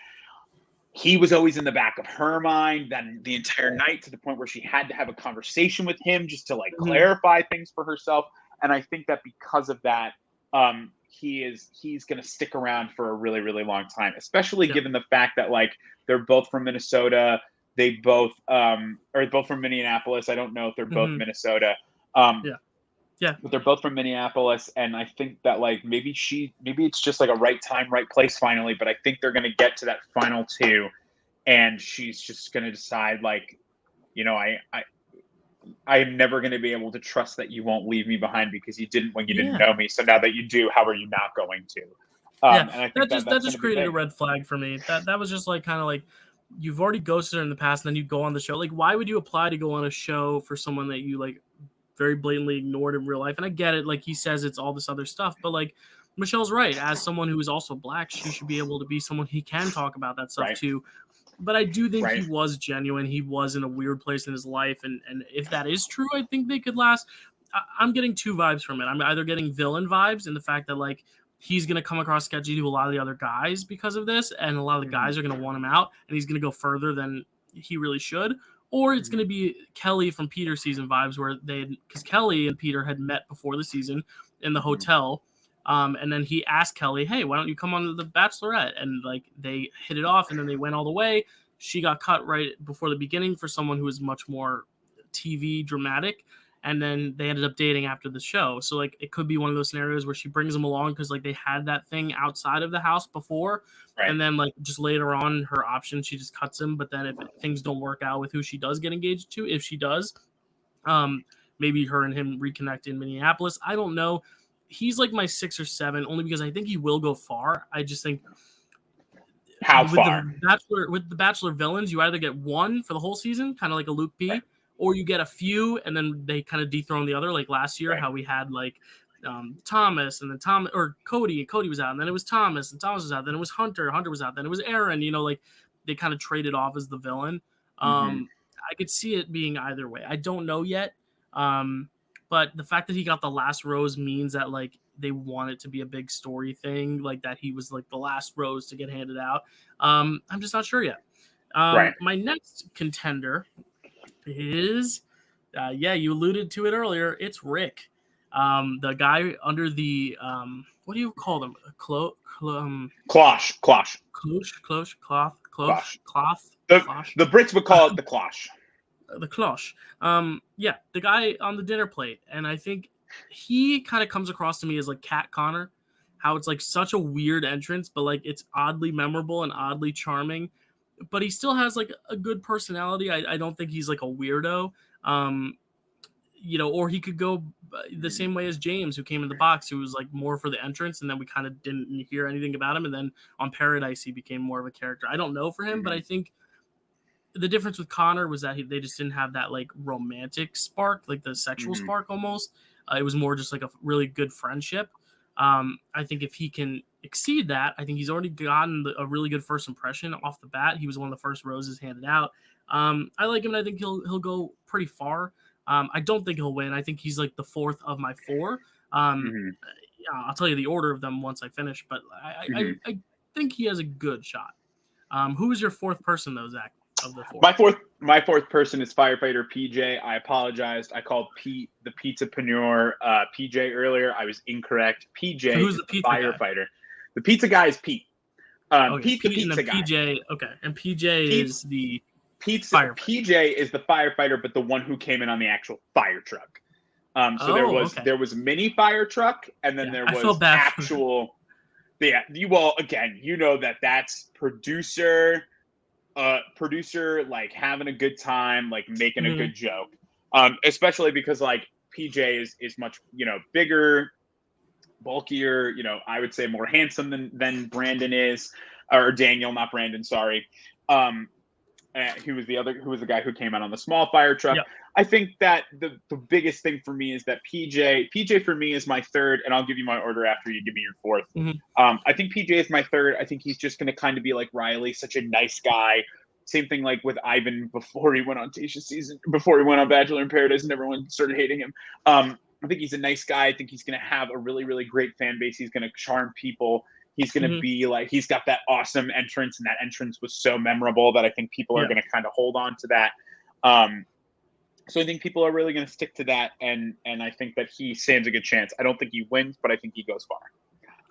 He was always in the back of her mind then the entire night, to the point where she had to have a conversation with him just to like clarify things for herself. And I think that because of that, he's going to stick around for a really, really long time, especially given the fact that like they're both from Minnesota. They both are both from Minneapolis. I don't know if they're both Minnesota. Yeah, but they're both from Minneapolis, and I think that like maybe it's just like a right time, right place finally. But I think they're going to get to that final 2, and she's just going to decide like, I am never going to be able to trust that you won't leave me behind because you didn't when you didn't know me. So now that you do, how are you not going to? And I think that just created a red flag for me. That was just like kind of like, you've already ghosted her in the past, and then you go on the show. Like, why would you apply to go on a show for someone that you like very blatantly ignored in real life? And I get it. Like he says, it's all this other stuff, but like Michelle's right. As someone who is also Black, she should be able to be someone he can talk about that stuff too. But I do think he was genuine. He was in a weird place in his life. And if that is true, I think they could last. I'm getting 2 vibes from it. I'm either getting villain vibes in the fact that like he's going to come across sketchy to a lot of the other guys because of this. And a lot of the guys are going to want him out, and he's going to go further than he really should. Or it's going to be Kelly from Peter's season vibes, where because Kelly and Peter had met before the season in the hotel. And then he asked Kelly, hey, why don't you come on the Bachelorette? And like they hit it off, and then they went all the way. She got cut right before the beginning for someone who was much more TV dramatic. And then they ended up dating after the show. So like it could be one of those scenarios where she brings him along because like they had that thing outside of the house before. And then like just later on, her option, she just cuts him. But then if things don't work out with who she does get engaged to, if she does, maybe her and him reconnect in Minneapolis. I don't know. He's like my 6 or 7, only because I think he will go far. I just think how far with the Bachelor villains, you either get one for the whole season, kind of like a Luke P, or you get a few and then they kind of dethrone the other. Like last year, how we had like Thomas, and then Cody was out, and then it was Thomas, and Thomas was out, then it was Hunter was out, then it was Aaron. Like they kind of traded off as the villain. I could see it being either way. I don't know yet. But the fact that he got the last rose means that like they want it to be a big story thing, like that he was like the last rose to get handed out. I'm just not sure yet. My next contender is, you alluded to it earlier. It's Rick, the guy under the what do you call them? Cloth. The Brits would call it the cloche. The cloche. Yeah, the guy on the dinner plate, and I think he kind of comes across to me as like Cat Connor, how it's like such a weird entrance, but like it's oddly memorable and oddly charming, but he still has like a good personality. I don't think he's like a weirdo. Or he could go the same way as James, who came in the box, who was like more for the entrance, and then we kind of didn't hear anything about him, and then on Paradise he became more of a character. I don't know for him, but I think the difference with Connor was that they just didn't have that like romantic spark, like the sexual spark almost. It was more just like a really good friendship. I think if he can exceed that, I think he's already gotten a really good first impression off the bat. He was one of the first roses handed out. I like him, and I think he'll go pretty far. I don't think he'll win. I think he's like the fourth of my four. I'll tell you the order of them once I finish, but I think he has a good shot. Who is your fourth person though, Zach? Of the four. My fourth person is firefighter PJ. I apologized. I called Pete the pizzapreneur PJ earlier. I was incorrect. PJ so who's the pizza firefighter. Guy? The pizza guy is Pete. Pete's Pete the pizza guy. PJ, okay, and PJ is the firefighter. PJ is the firefighter, but the one who came in on the actual fire truck. There was a mini fire truck, and then there was actual. Yeah, again, that's producer like having a good time, like making a good joke, especially because like PJ is much bigger, bulkier, I would say more handsome than Brandon is, or Daniel, not Brandon, sorry. Who was the guy who came out on the small fire truck. Yep. I think that the biggest thing for me is that PJ for me is my third, and I'll give you my order after you give me your fourth. I think PJ is my third. I think he's just going to kind of be like Riley, such a nice guy. Same thing like with Ivan before he went on Tasha's season, before he went on Bachelor in Paradise and everyone started hating him. I think he's a nice guy. I think he's going to have a really, really great fan base. He's going to charm people. He's going to be like, he's got that awesome entrance, and that entrance was so memorable that I think people are going to kind of hold on to that. So I think people are really going to stick to that, and I think that he stands a good chance. I don't think he wins, but I think he goes far.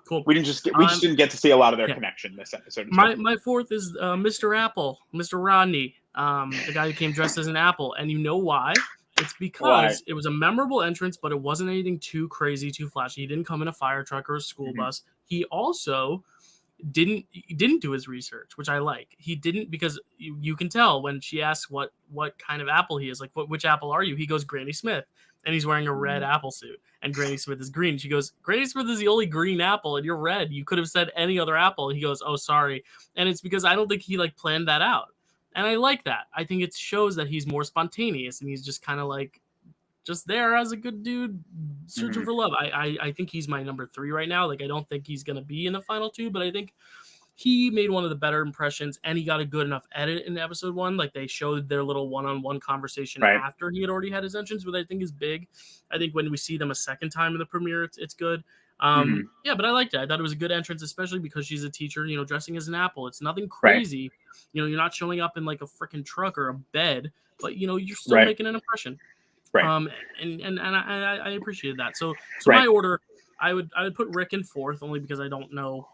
Cool. We just didn't get to see a lot of their connection this episode. My fourth is Mr. Apple, Mr. Rodney, the guy who came dressed as an apple, and you know why? It's because it was a memorable entrance, but it wasn't anything too crazy, too flashy. He didn't come in a fire truck or a school bus. He also didn't do his research, which I like. He didn't, because you can tell when she asks what kind of apple he is, like which apple are you? He goes Granny Smith, and he's wearing a red apple suit, and Granny Smith is green. She goes, Granny Smith is the only green apple, and you're red. You could have said any other apple. And he goes, oh, sorry. And it's because I don't think he like planned that out. And I like that. I think it shows that he's more spontaneous, and he's just kind of like just there as a good dude searching for love. I think he's my number 3 right now. Like, I don't think he's going to be in the final 2, but I think he made one of the better impressions, and he got a good enough edit in episode 1. Like, they showed their little one-on-one conversation after he had already had his entrance, which I think is big. I think when we see them a second time in the premiere, it's good. Yeah, but I liked it. I thought it was a good entrance, especially because she's a teacher, dressing as an apple. It's nothing crazy. You're not showing up in like a freaking truck or a bed, but you're still making an impression. And I appreciated that. So my order, I would put Rick in 4th, only because I don't know,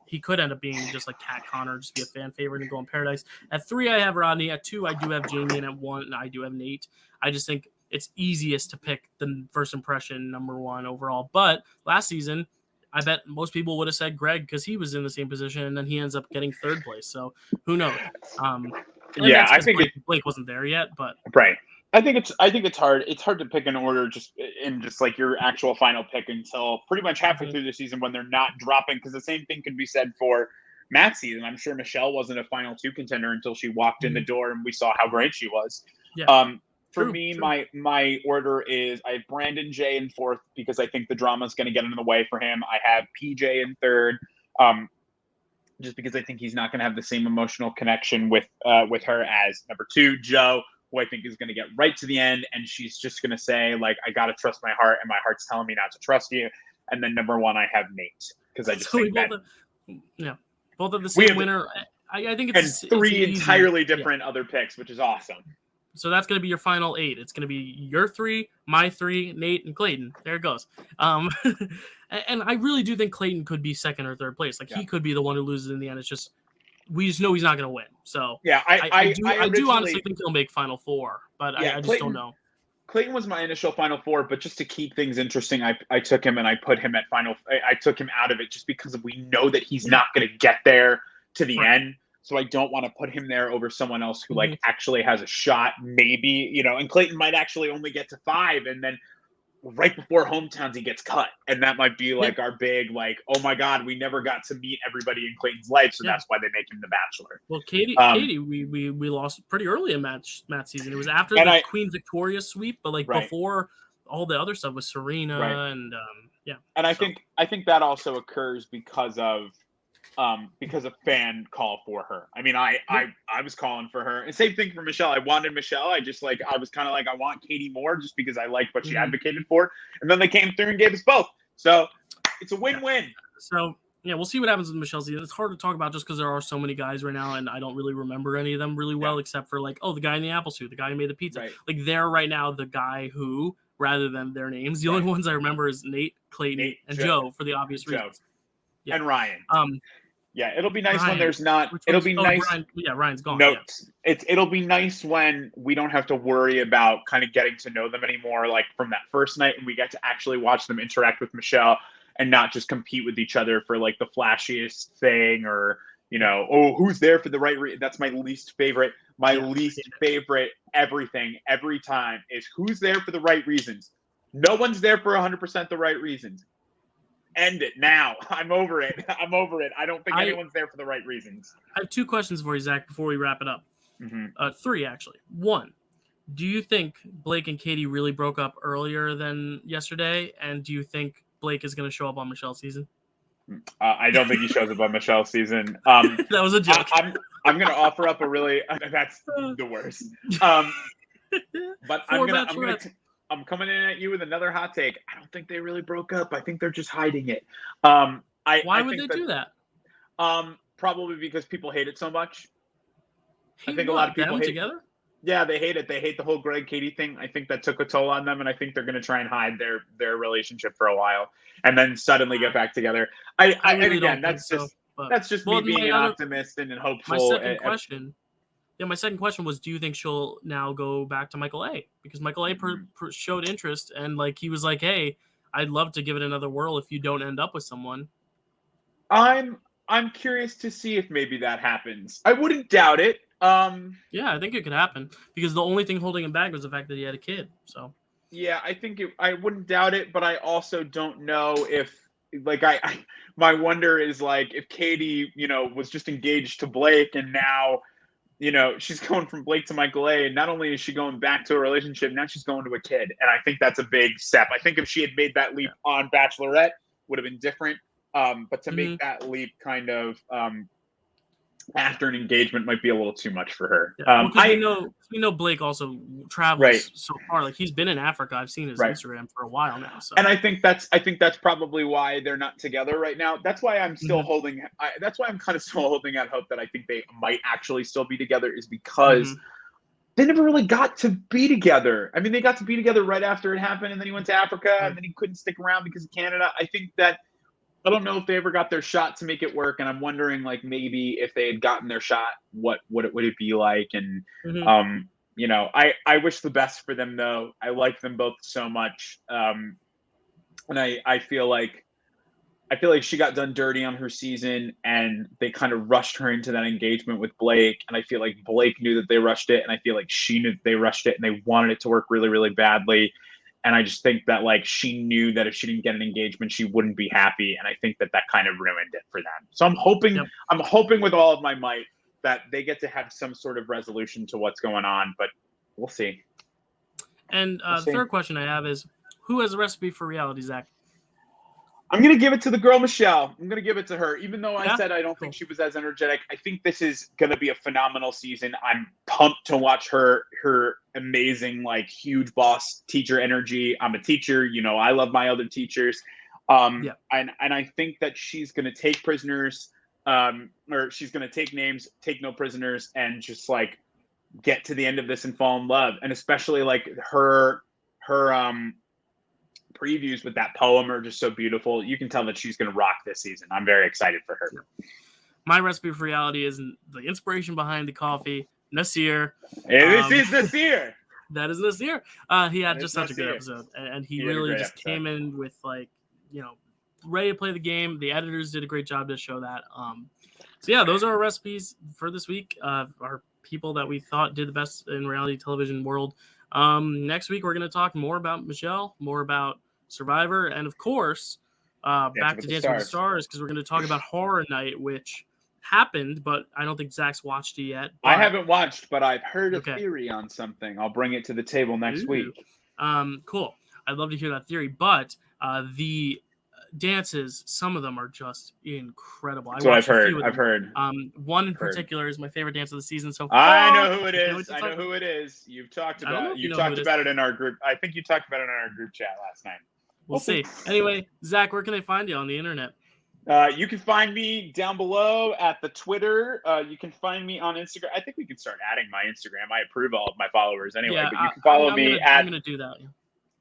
he could end up being just like Cat Connor, just be a fan favorite and go in Paradise. At 3, I have Rodney. At 2, I do have Jamie, and at 1, I do have Nate. I just think it's easiest to pick the first impression number 1 overall. But last season, I bet most people would have said Greg, because he was in the same position, and then he ends up getting 3rd place. So who knows? I think Blake wasn't there yet, but I think it's hard. It's hard to pick an order just like your actual final pick until pretty much halfway through the season, when they're not dropping. Because the same thing can be said for Matt's season. I'm sure Michelle wasn't a final 2 contender until she walked in the door and we saw how great she was. For me, my order is I have Brandon J in 4th, because I think the drama is going to get in the way for him. I have PJ in 3rd, just because I think he's not going to have the same emotional connection with her as number 2, Joe, who I think is going to get right to the end, and she's just going to say, like, I got to trust my heart, and my heart's telling me not to trust you. And then number 1, I have Nate, because I just think that both of the same winner. I think it's 3 entirely different other picks, which is awesome. So that's going to be your final 8. It's going to be your 3, my 3, Nate, and Clayton. There it goes. And I really do think Clayton could be 2nd or 3rd place. Like, he could be the one who loses in the end. It's just we just know he's not going to win. So Yeah, I do originally, honestly think he'll make Final Four, but yeah, I just don't know. Clayton was my initial Final Four, but just to keep things interesting, I took him and I put him at I took him out of it just because we know that he's not going to get there to the end. So I don't want to put him there over someone else who like actually has a shot, maybe, you know, and Clayton might actually only get to 5, and then right before hometowns he gets cut, and that might be like our big like, oh my god, we never got to meet everybody in Clayton's life, so that's why they make him the Bachelor. Well, Katie, we lost pretty early in Matt's season. It was after the Queen Victoria sweep, but like before all the other stuff with Serena and And I think that also occurs because of fan call for her. I mean, I was calling for her. And same thing for Michelle. I wanted Michelle. I was kind of like, I want Katie more just because I liked what she advocated for. And then they came through and gave us both. So it's a win-win. So yeah, we'll see what happens with Michelle's season. It's hard to talk about just because there are so many guys right now, and I don't really remember any of them really well, except for like, the guy in the apple suit, the guy who made the pizza. Right. Like they're right now the guy who, rather than their names, the only ones I remember is Nate, Clayton, and Joe for the obvious reasons. Yeah. And Ryan. Yeah, it'll be nice when there's not. It'll be nice. Ryan's gone. Notes. Yeah. It'll be nice when we don't have to worry about kind of getting to know them anymore, like from that first night, and we get to actually watch them interact with Michelle and not just compete with each other for like the flashiest thing, or you know, who's there for the right reason. That's my least favorite. My least favorite everything every time is who's there for the right reasons. No one's there for 100% the right reasons. End it now. I'm over it. I don't think anyone's there for the right reasons. I have 2 questions for you, Zach, before we wrap it up. 3, actually. 1, do you think Blake and Katie really broke up earlier than yesterday? And do you think Blake is going to show up on Michelle's season? I don't think he shows up on Michelle's season. That was a joke. I'm going to offer up a really – that's the worst. But I'm coming in at you with another hot take. I don't think they really broke up. I think they're just hiding it. Why would they do that? Probably because people hate it so much. I think a lot of people hate together. Yeah, they hate it. They hate the whole Greg Katie thing. I think that took a toll on them, and I think they're going to try and hide their relationship for a while, and then suddenly get back together. That's just me being an optimist and hopeful. My second question was, do you think she'll now go back to Michael A? Because Michael A showed interest, and like he was like, "Hey, I'd love to give it another whirl if you don't end up with someone." I'm curious to see if maybe that happens. I wouldn't doubt it. Yeah, I think it could happen because the only thing holding him back was the fact that he had a kid. So yeah, I wouldn't doubt it, but I also don't know if like my wonder is like if Katie, you know, was just engaged to Blake and now, you know, she's going from Blake to Michael A. And not only is she going back to a relationship, now she's going to a kid. And I think that's a big step. I think if she had made that leap on Bachelorette, would have been different. But to make that leap kind of after an engagement might be a little too much for her. We know Blake also travels so far. Like he's been in Africa. I've seen his Instagram for a while now. So. And I think that's probably why they're not together right now. That's why I'm still holding. That's why I'm kind of still holding out hope that I think they might actually still be together. Is because they never really got to be together. I mean, they got to be together right after it happened, and then he went to Africa, and then he couldn't stick around because of Canada. I think that. I don't know if they ever got their shot to make it work, and I'm wondering, like, maybe if they had gotten their shot, what would it be like? And you know, I wish the best for them, though. I like them both so much, and I feel like she got done dirty on her season, and they kind of rushed her into that engagement with Blake, and I feel like Blake knew that they rushed it, and I feel like she knew that they rushed it, and they wanted it to work really, really badly. And I just think that like she knew that if she didn't get an engagement, she wouldn't be happy. And I think that kind of ruined it for them. So I'm hoping with all of my might that they get to have some sort of resolution to what's going on, but we'll see. And the third question I have is, who has a recipe for reality, Zach? I'm going to give it to the girl, Michelle. I'm going to give it to her. Even though I said I don't think she was as energetic, I think this is going to be a phenomenal season. I'm pumped to watch her amazing, like, huge boss teacher energy. I'm a teacher. You know, I love my other teachers. And I think that she's going to take prisoners, or she's going to take names, take no prisoners, and just, like, get to the end of this and fall in love. And especially, like, her previews with that poem are just so beautiful. You can tell that she's going to rock this season. I'm very excited for her. My recipe for reality is the inspiration behind the coffee. Nasir. This is Nasir. That is Nasir. He had just such a good episode, and he really just came in with ready to play the game. The editors did a great job to show that. So yeah, those are our recipes for this week. Our people that we thought did the best in reality television world. Next week we're going to talk more about Michelle, more about Survivor, and of course, back to Dancing with the Stars, because we're going to talk about Horror Night, which happened, but I don't think Zach's watched it yet. I haven't watched, but I've heard a theory on something. I'll bring it to the table next week. Cool. I'd love to hear that theory, but the dances, some of them are just incredible. That's what I've heard. One in particular is my favorite dance of the season so far. I know who it is. I know who it is. You've talked about it. You talked about it in our group. I think you talked about it in our group chat last night. We'll see. Anyway, Zach, where can they find you on the internet? You can find me down below at the Twitter. You can find me on Instagram. I think we can start adding my Instagram. I approve all of my followers anyway. Yeah, but you can follow me at. I'm gonna do that. Yeah.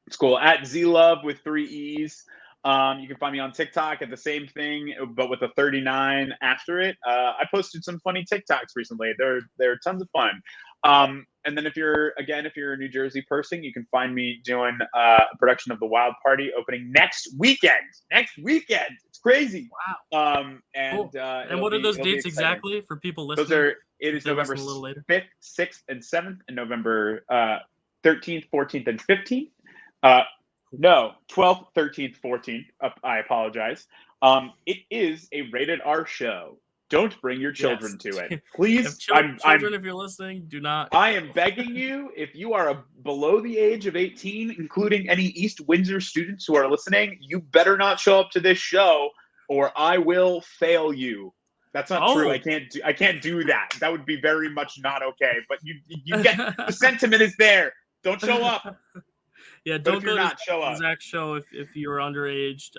It's cool. At ZLove with 3 E's. You can find me on TikTok at the same thing, but with a 39 after it. I posted some funny TikToks recently. They're tons of fun. And then if you're a New Jersey person, you can find me doing a production of The Wild Party opening next weekend. It's crazy. Wow. And cool. And what are those dates exactly for people listening? It is November 5th, 6th, and 7th, and November 13th, 14th, and 15th. No, 12th, 13th, 14th. I apologize. It is a rated R show. Don't bring your children to it, please. Children, if you're listening, do not. I am begging you, if you are below the age of 18, including any East Windsor students who are listening, you better not show up to this show, or I will fail you. That's not true. I can't do that. That would be very much not okay. But you get the sentiment is there. Don't show up. Yeah, don't go to Zach's show if you're underaged.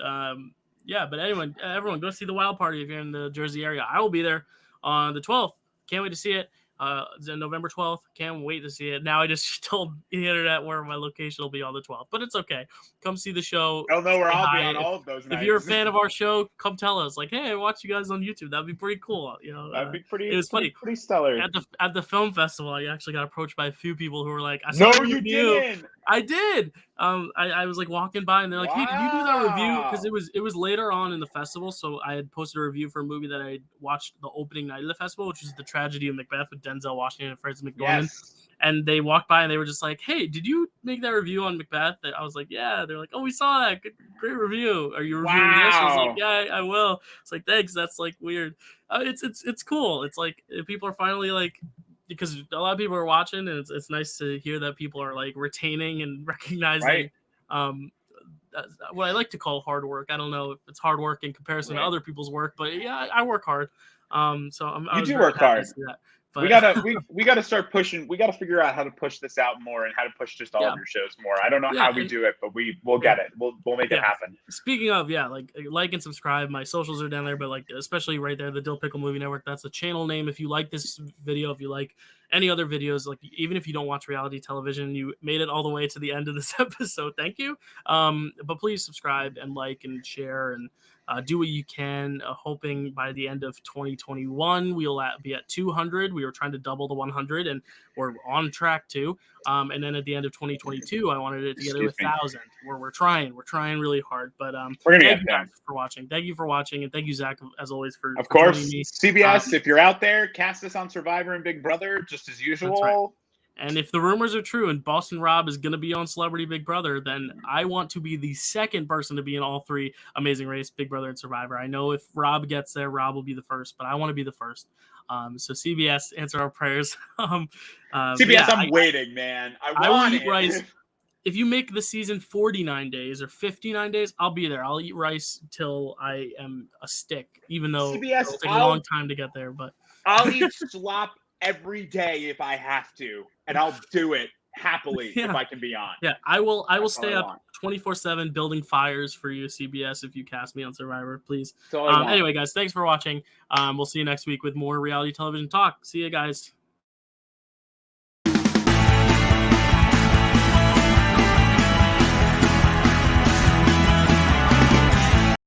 Yeah, but everyone, go see The Wild Party if you're in the Jersey area. I will be there on the 12th. Can't wait to see it. November 12th. Can't wait to see it. Now I just told the internet where my location will be on the 12th, but it's okay. Come see the show. I don't know where I'll be on all of those nights. If you're a fan of our show, come tell us. Like, hey, I watch you guys on YouTube. That'd be pretty cool. That'd be pretty. It was funny. Pretty stellar. At the film festival, I actually got approached by a few people who were like, "I saw you didn't." I did. I was like walking by and they're like, "Hey, did you do that review?" Because it was later on in the festival, so I had posted a review for a movie that I watched the opening night of the festival, which is The Tragedy of Macbeth with Denzel Washington and Frances McDormand. Yes. And they walked by and they were just like, "Hey, did you make that review on Macbeth?" I was like, "Yeah." They're like, "Oh, we saw that. Great review. Are you reviewing this?" I was like, "Yeah, I will." It's like, "Thanks." That's like weird. It's cool. It's like people are finally like, because a lot of people are watching, and it's nice to hear that people are like retaining and recognizing what I like to call hard work. I don't know if it's hard work in comparison to other people's work, but yeah, I work hard. So you do work hard. But we gotta start pushing. We gotta figure out how to push this out more and how to push just all of your shows more. I don't know how we do it, but we'll get it. We'll make it happen. Speaking of, like and subscribe. My socials are down there, but especially right there, the Dill Pickle Movie Network. That's the channel name. If you like this video, if you like any other videos, like even if you don't watch reality television, you made it all the way to the end of this episode. Thank you. But please subscribe and like and share and do what you can. Hoping by the end of 2021 we'll be at 200. We were trying to double the 100, and we're on track to. And then at the end of 2022, I wanted it to get to 1,000. We're trying really hard. But we're gonna thank you guys for watching. Thank you for watching, and thank you, Zach, as always for of course joining me. CBS. If you're out there, cast us on Survivor and Big Brother, just as usual. That's right. And if the rumors are true and Boston Rob is going to be on Celebrity Big Brother, then I want to be the second person to be in all three Amazing Race, Big Brother, and Survivor. I know if Rob gets there, Rob will be the first, but I want to be the first. So CBS, answer our prayers. CBS, I'm waiting, man. I want eat rice. If you make the season 49 days or 59 days, I'll be there. I'll eat rice till I am a stick, even though CBS, it'll take a long time to get there. But I'll eat slop every day if I have to, and I'll do it happily if I can be on. Yeah, I will stay up 24/7 building fires for you, CBS, if you cast me on Survivor, please. Anyway, guys, thanks for watching. We'll see you next week with more reality television talk. See you guys.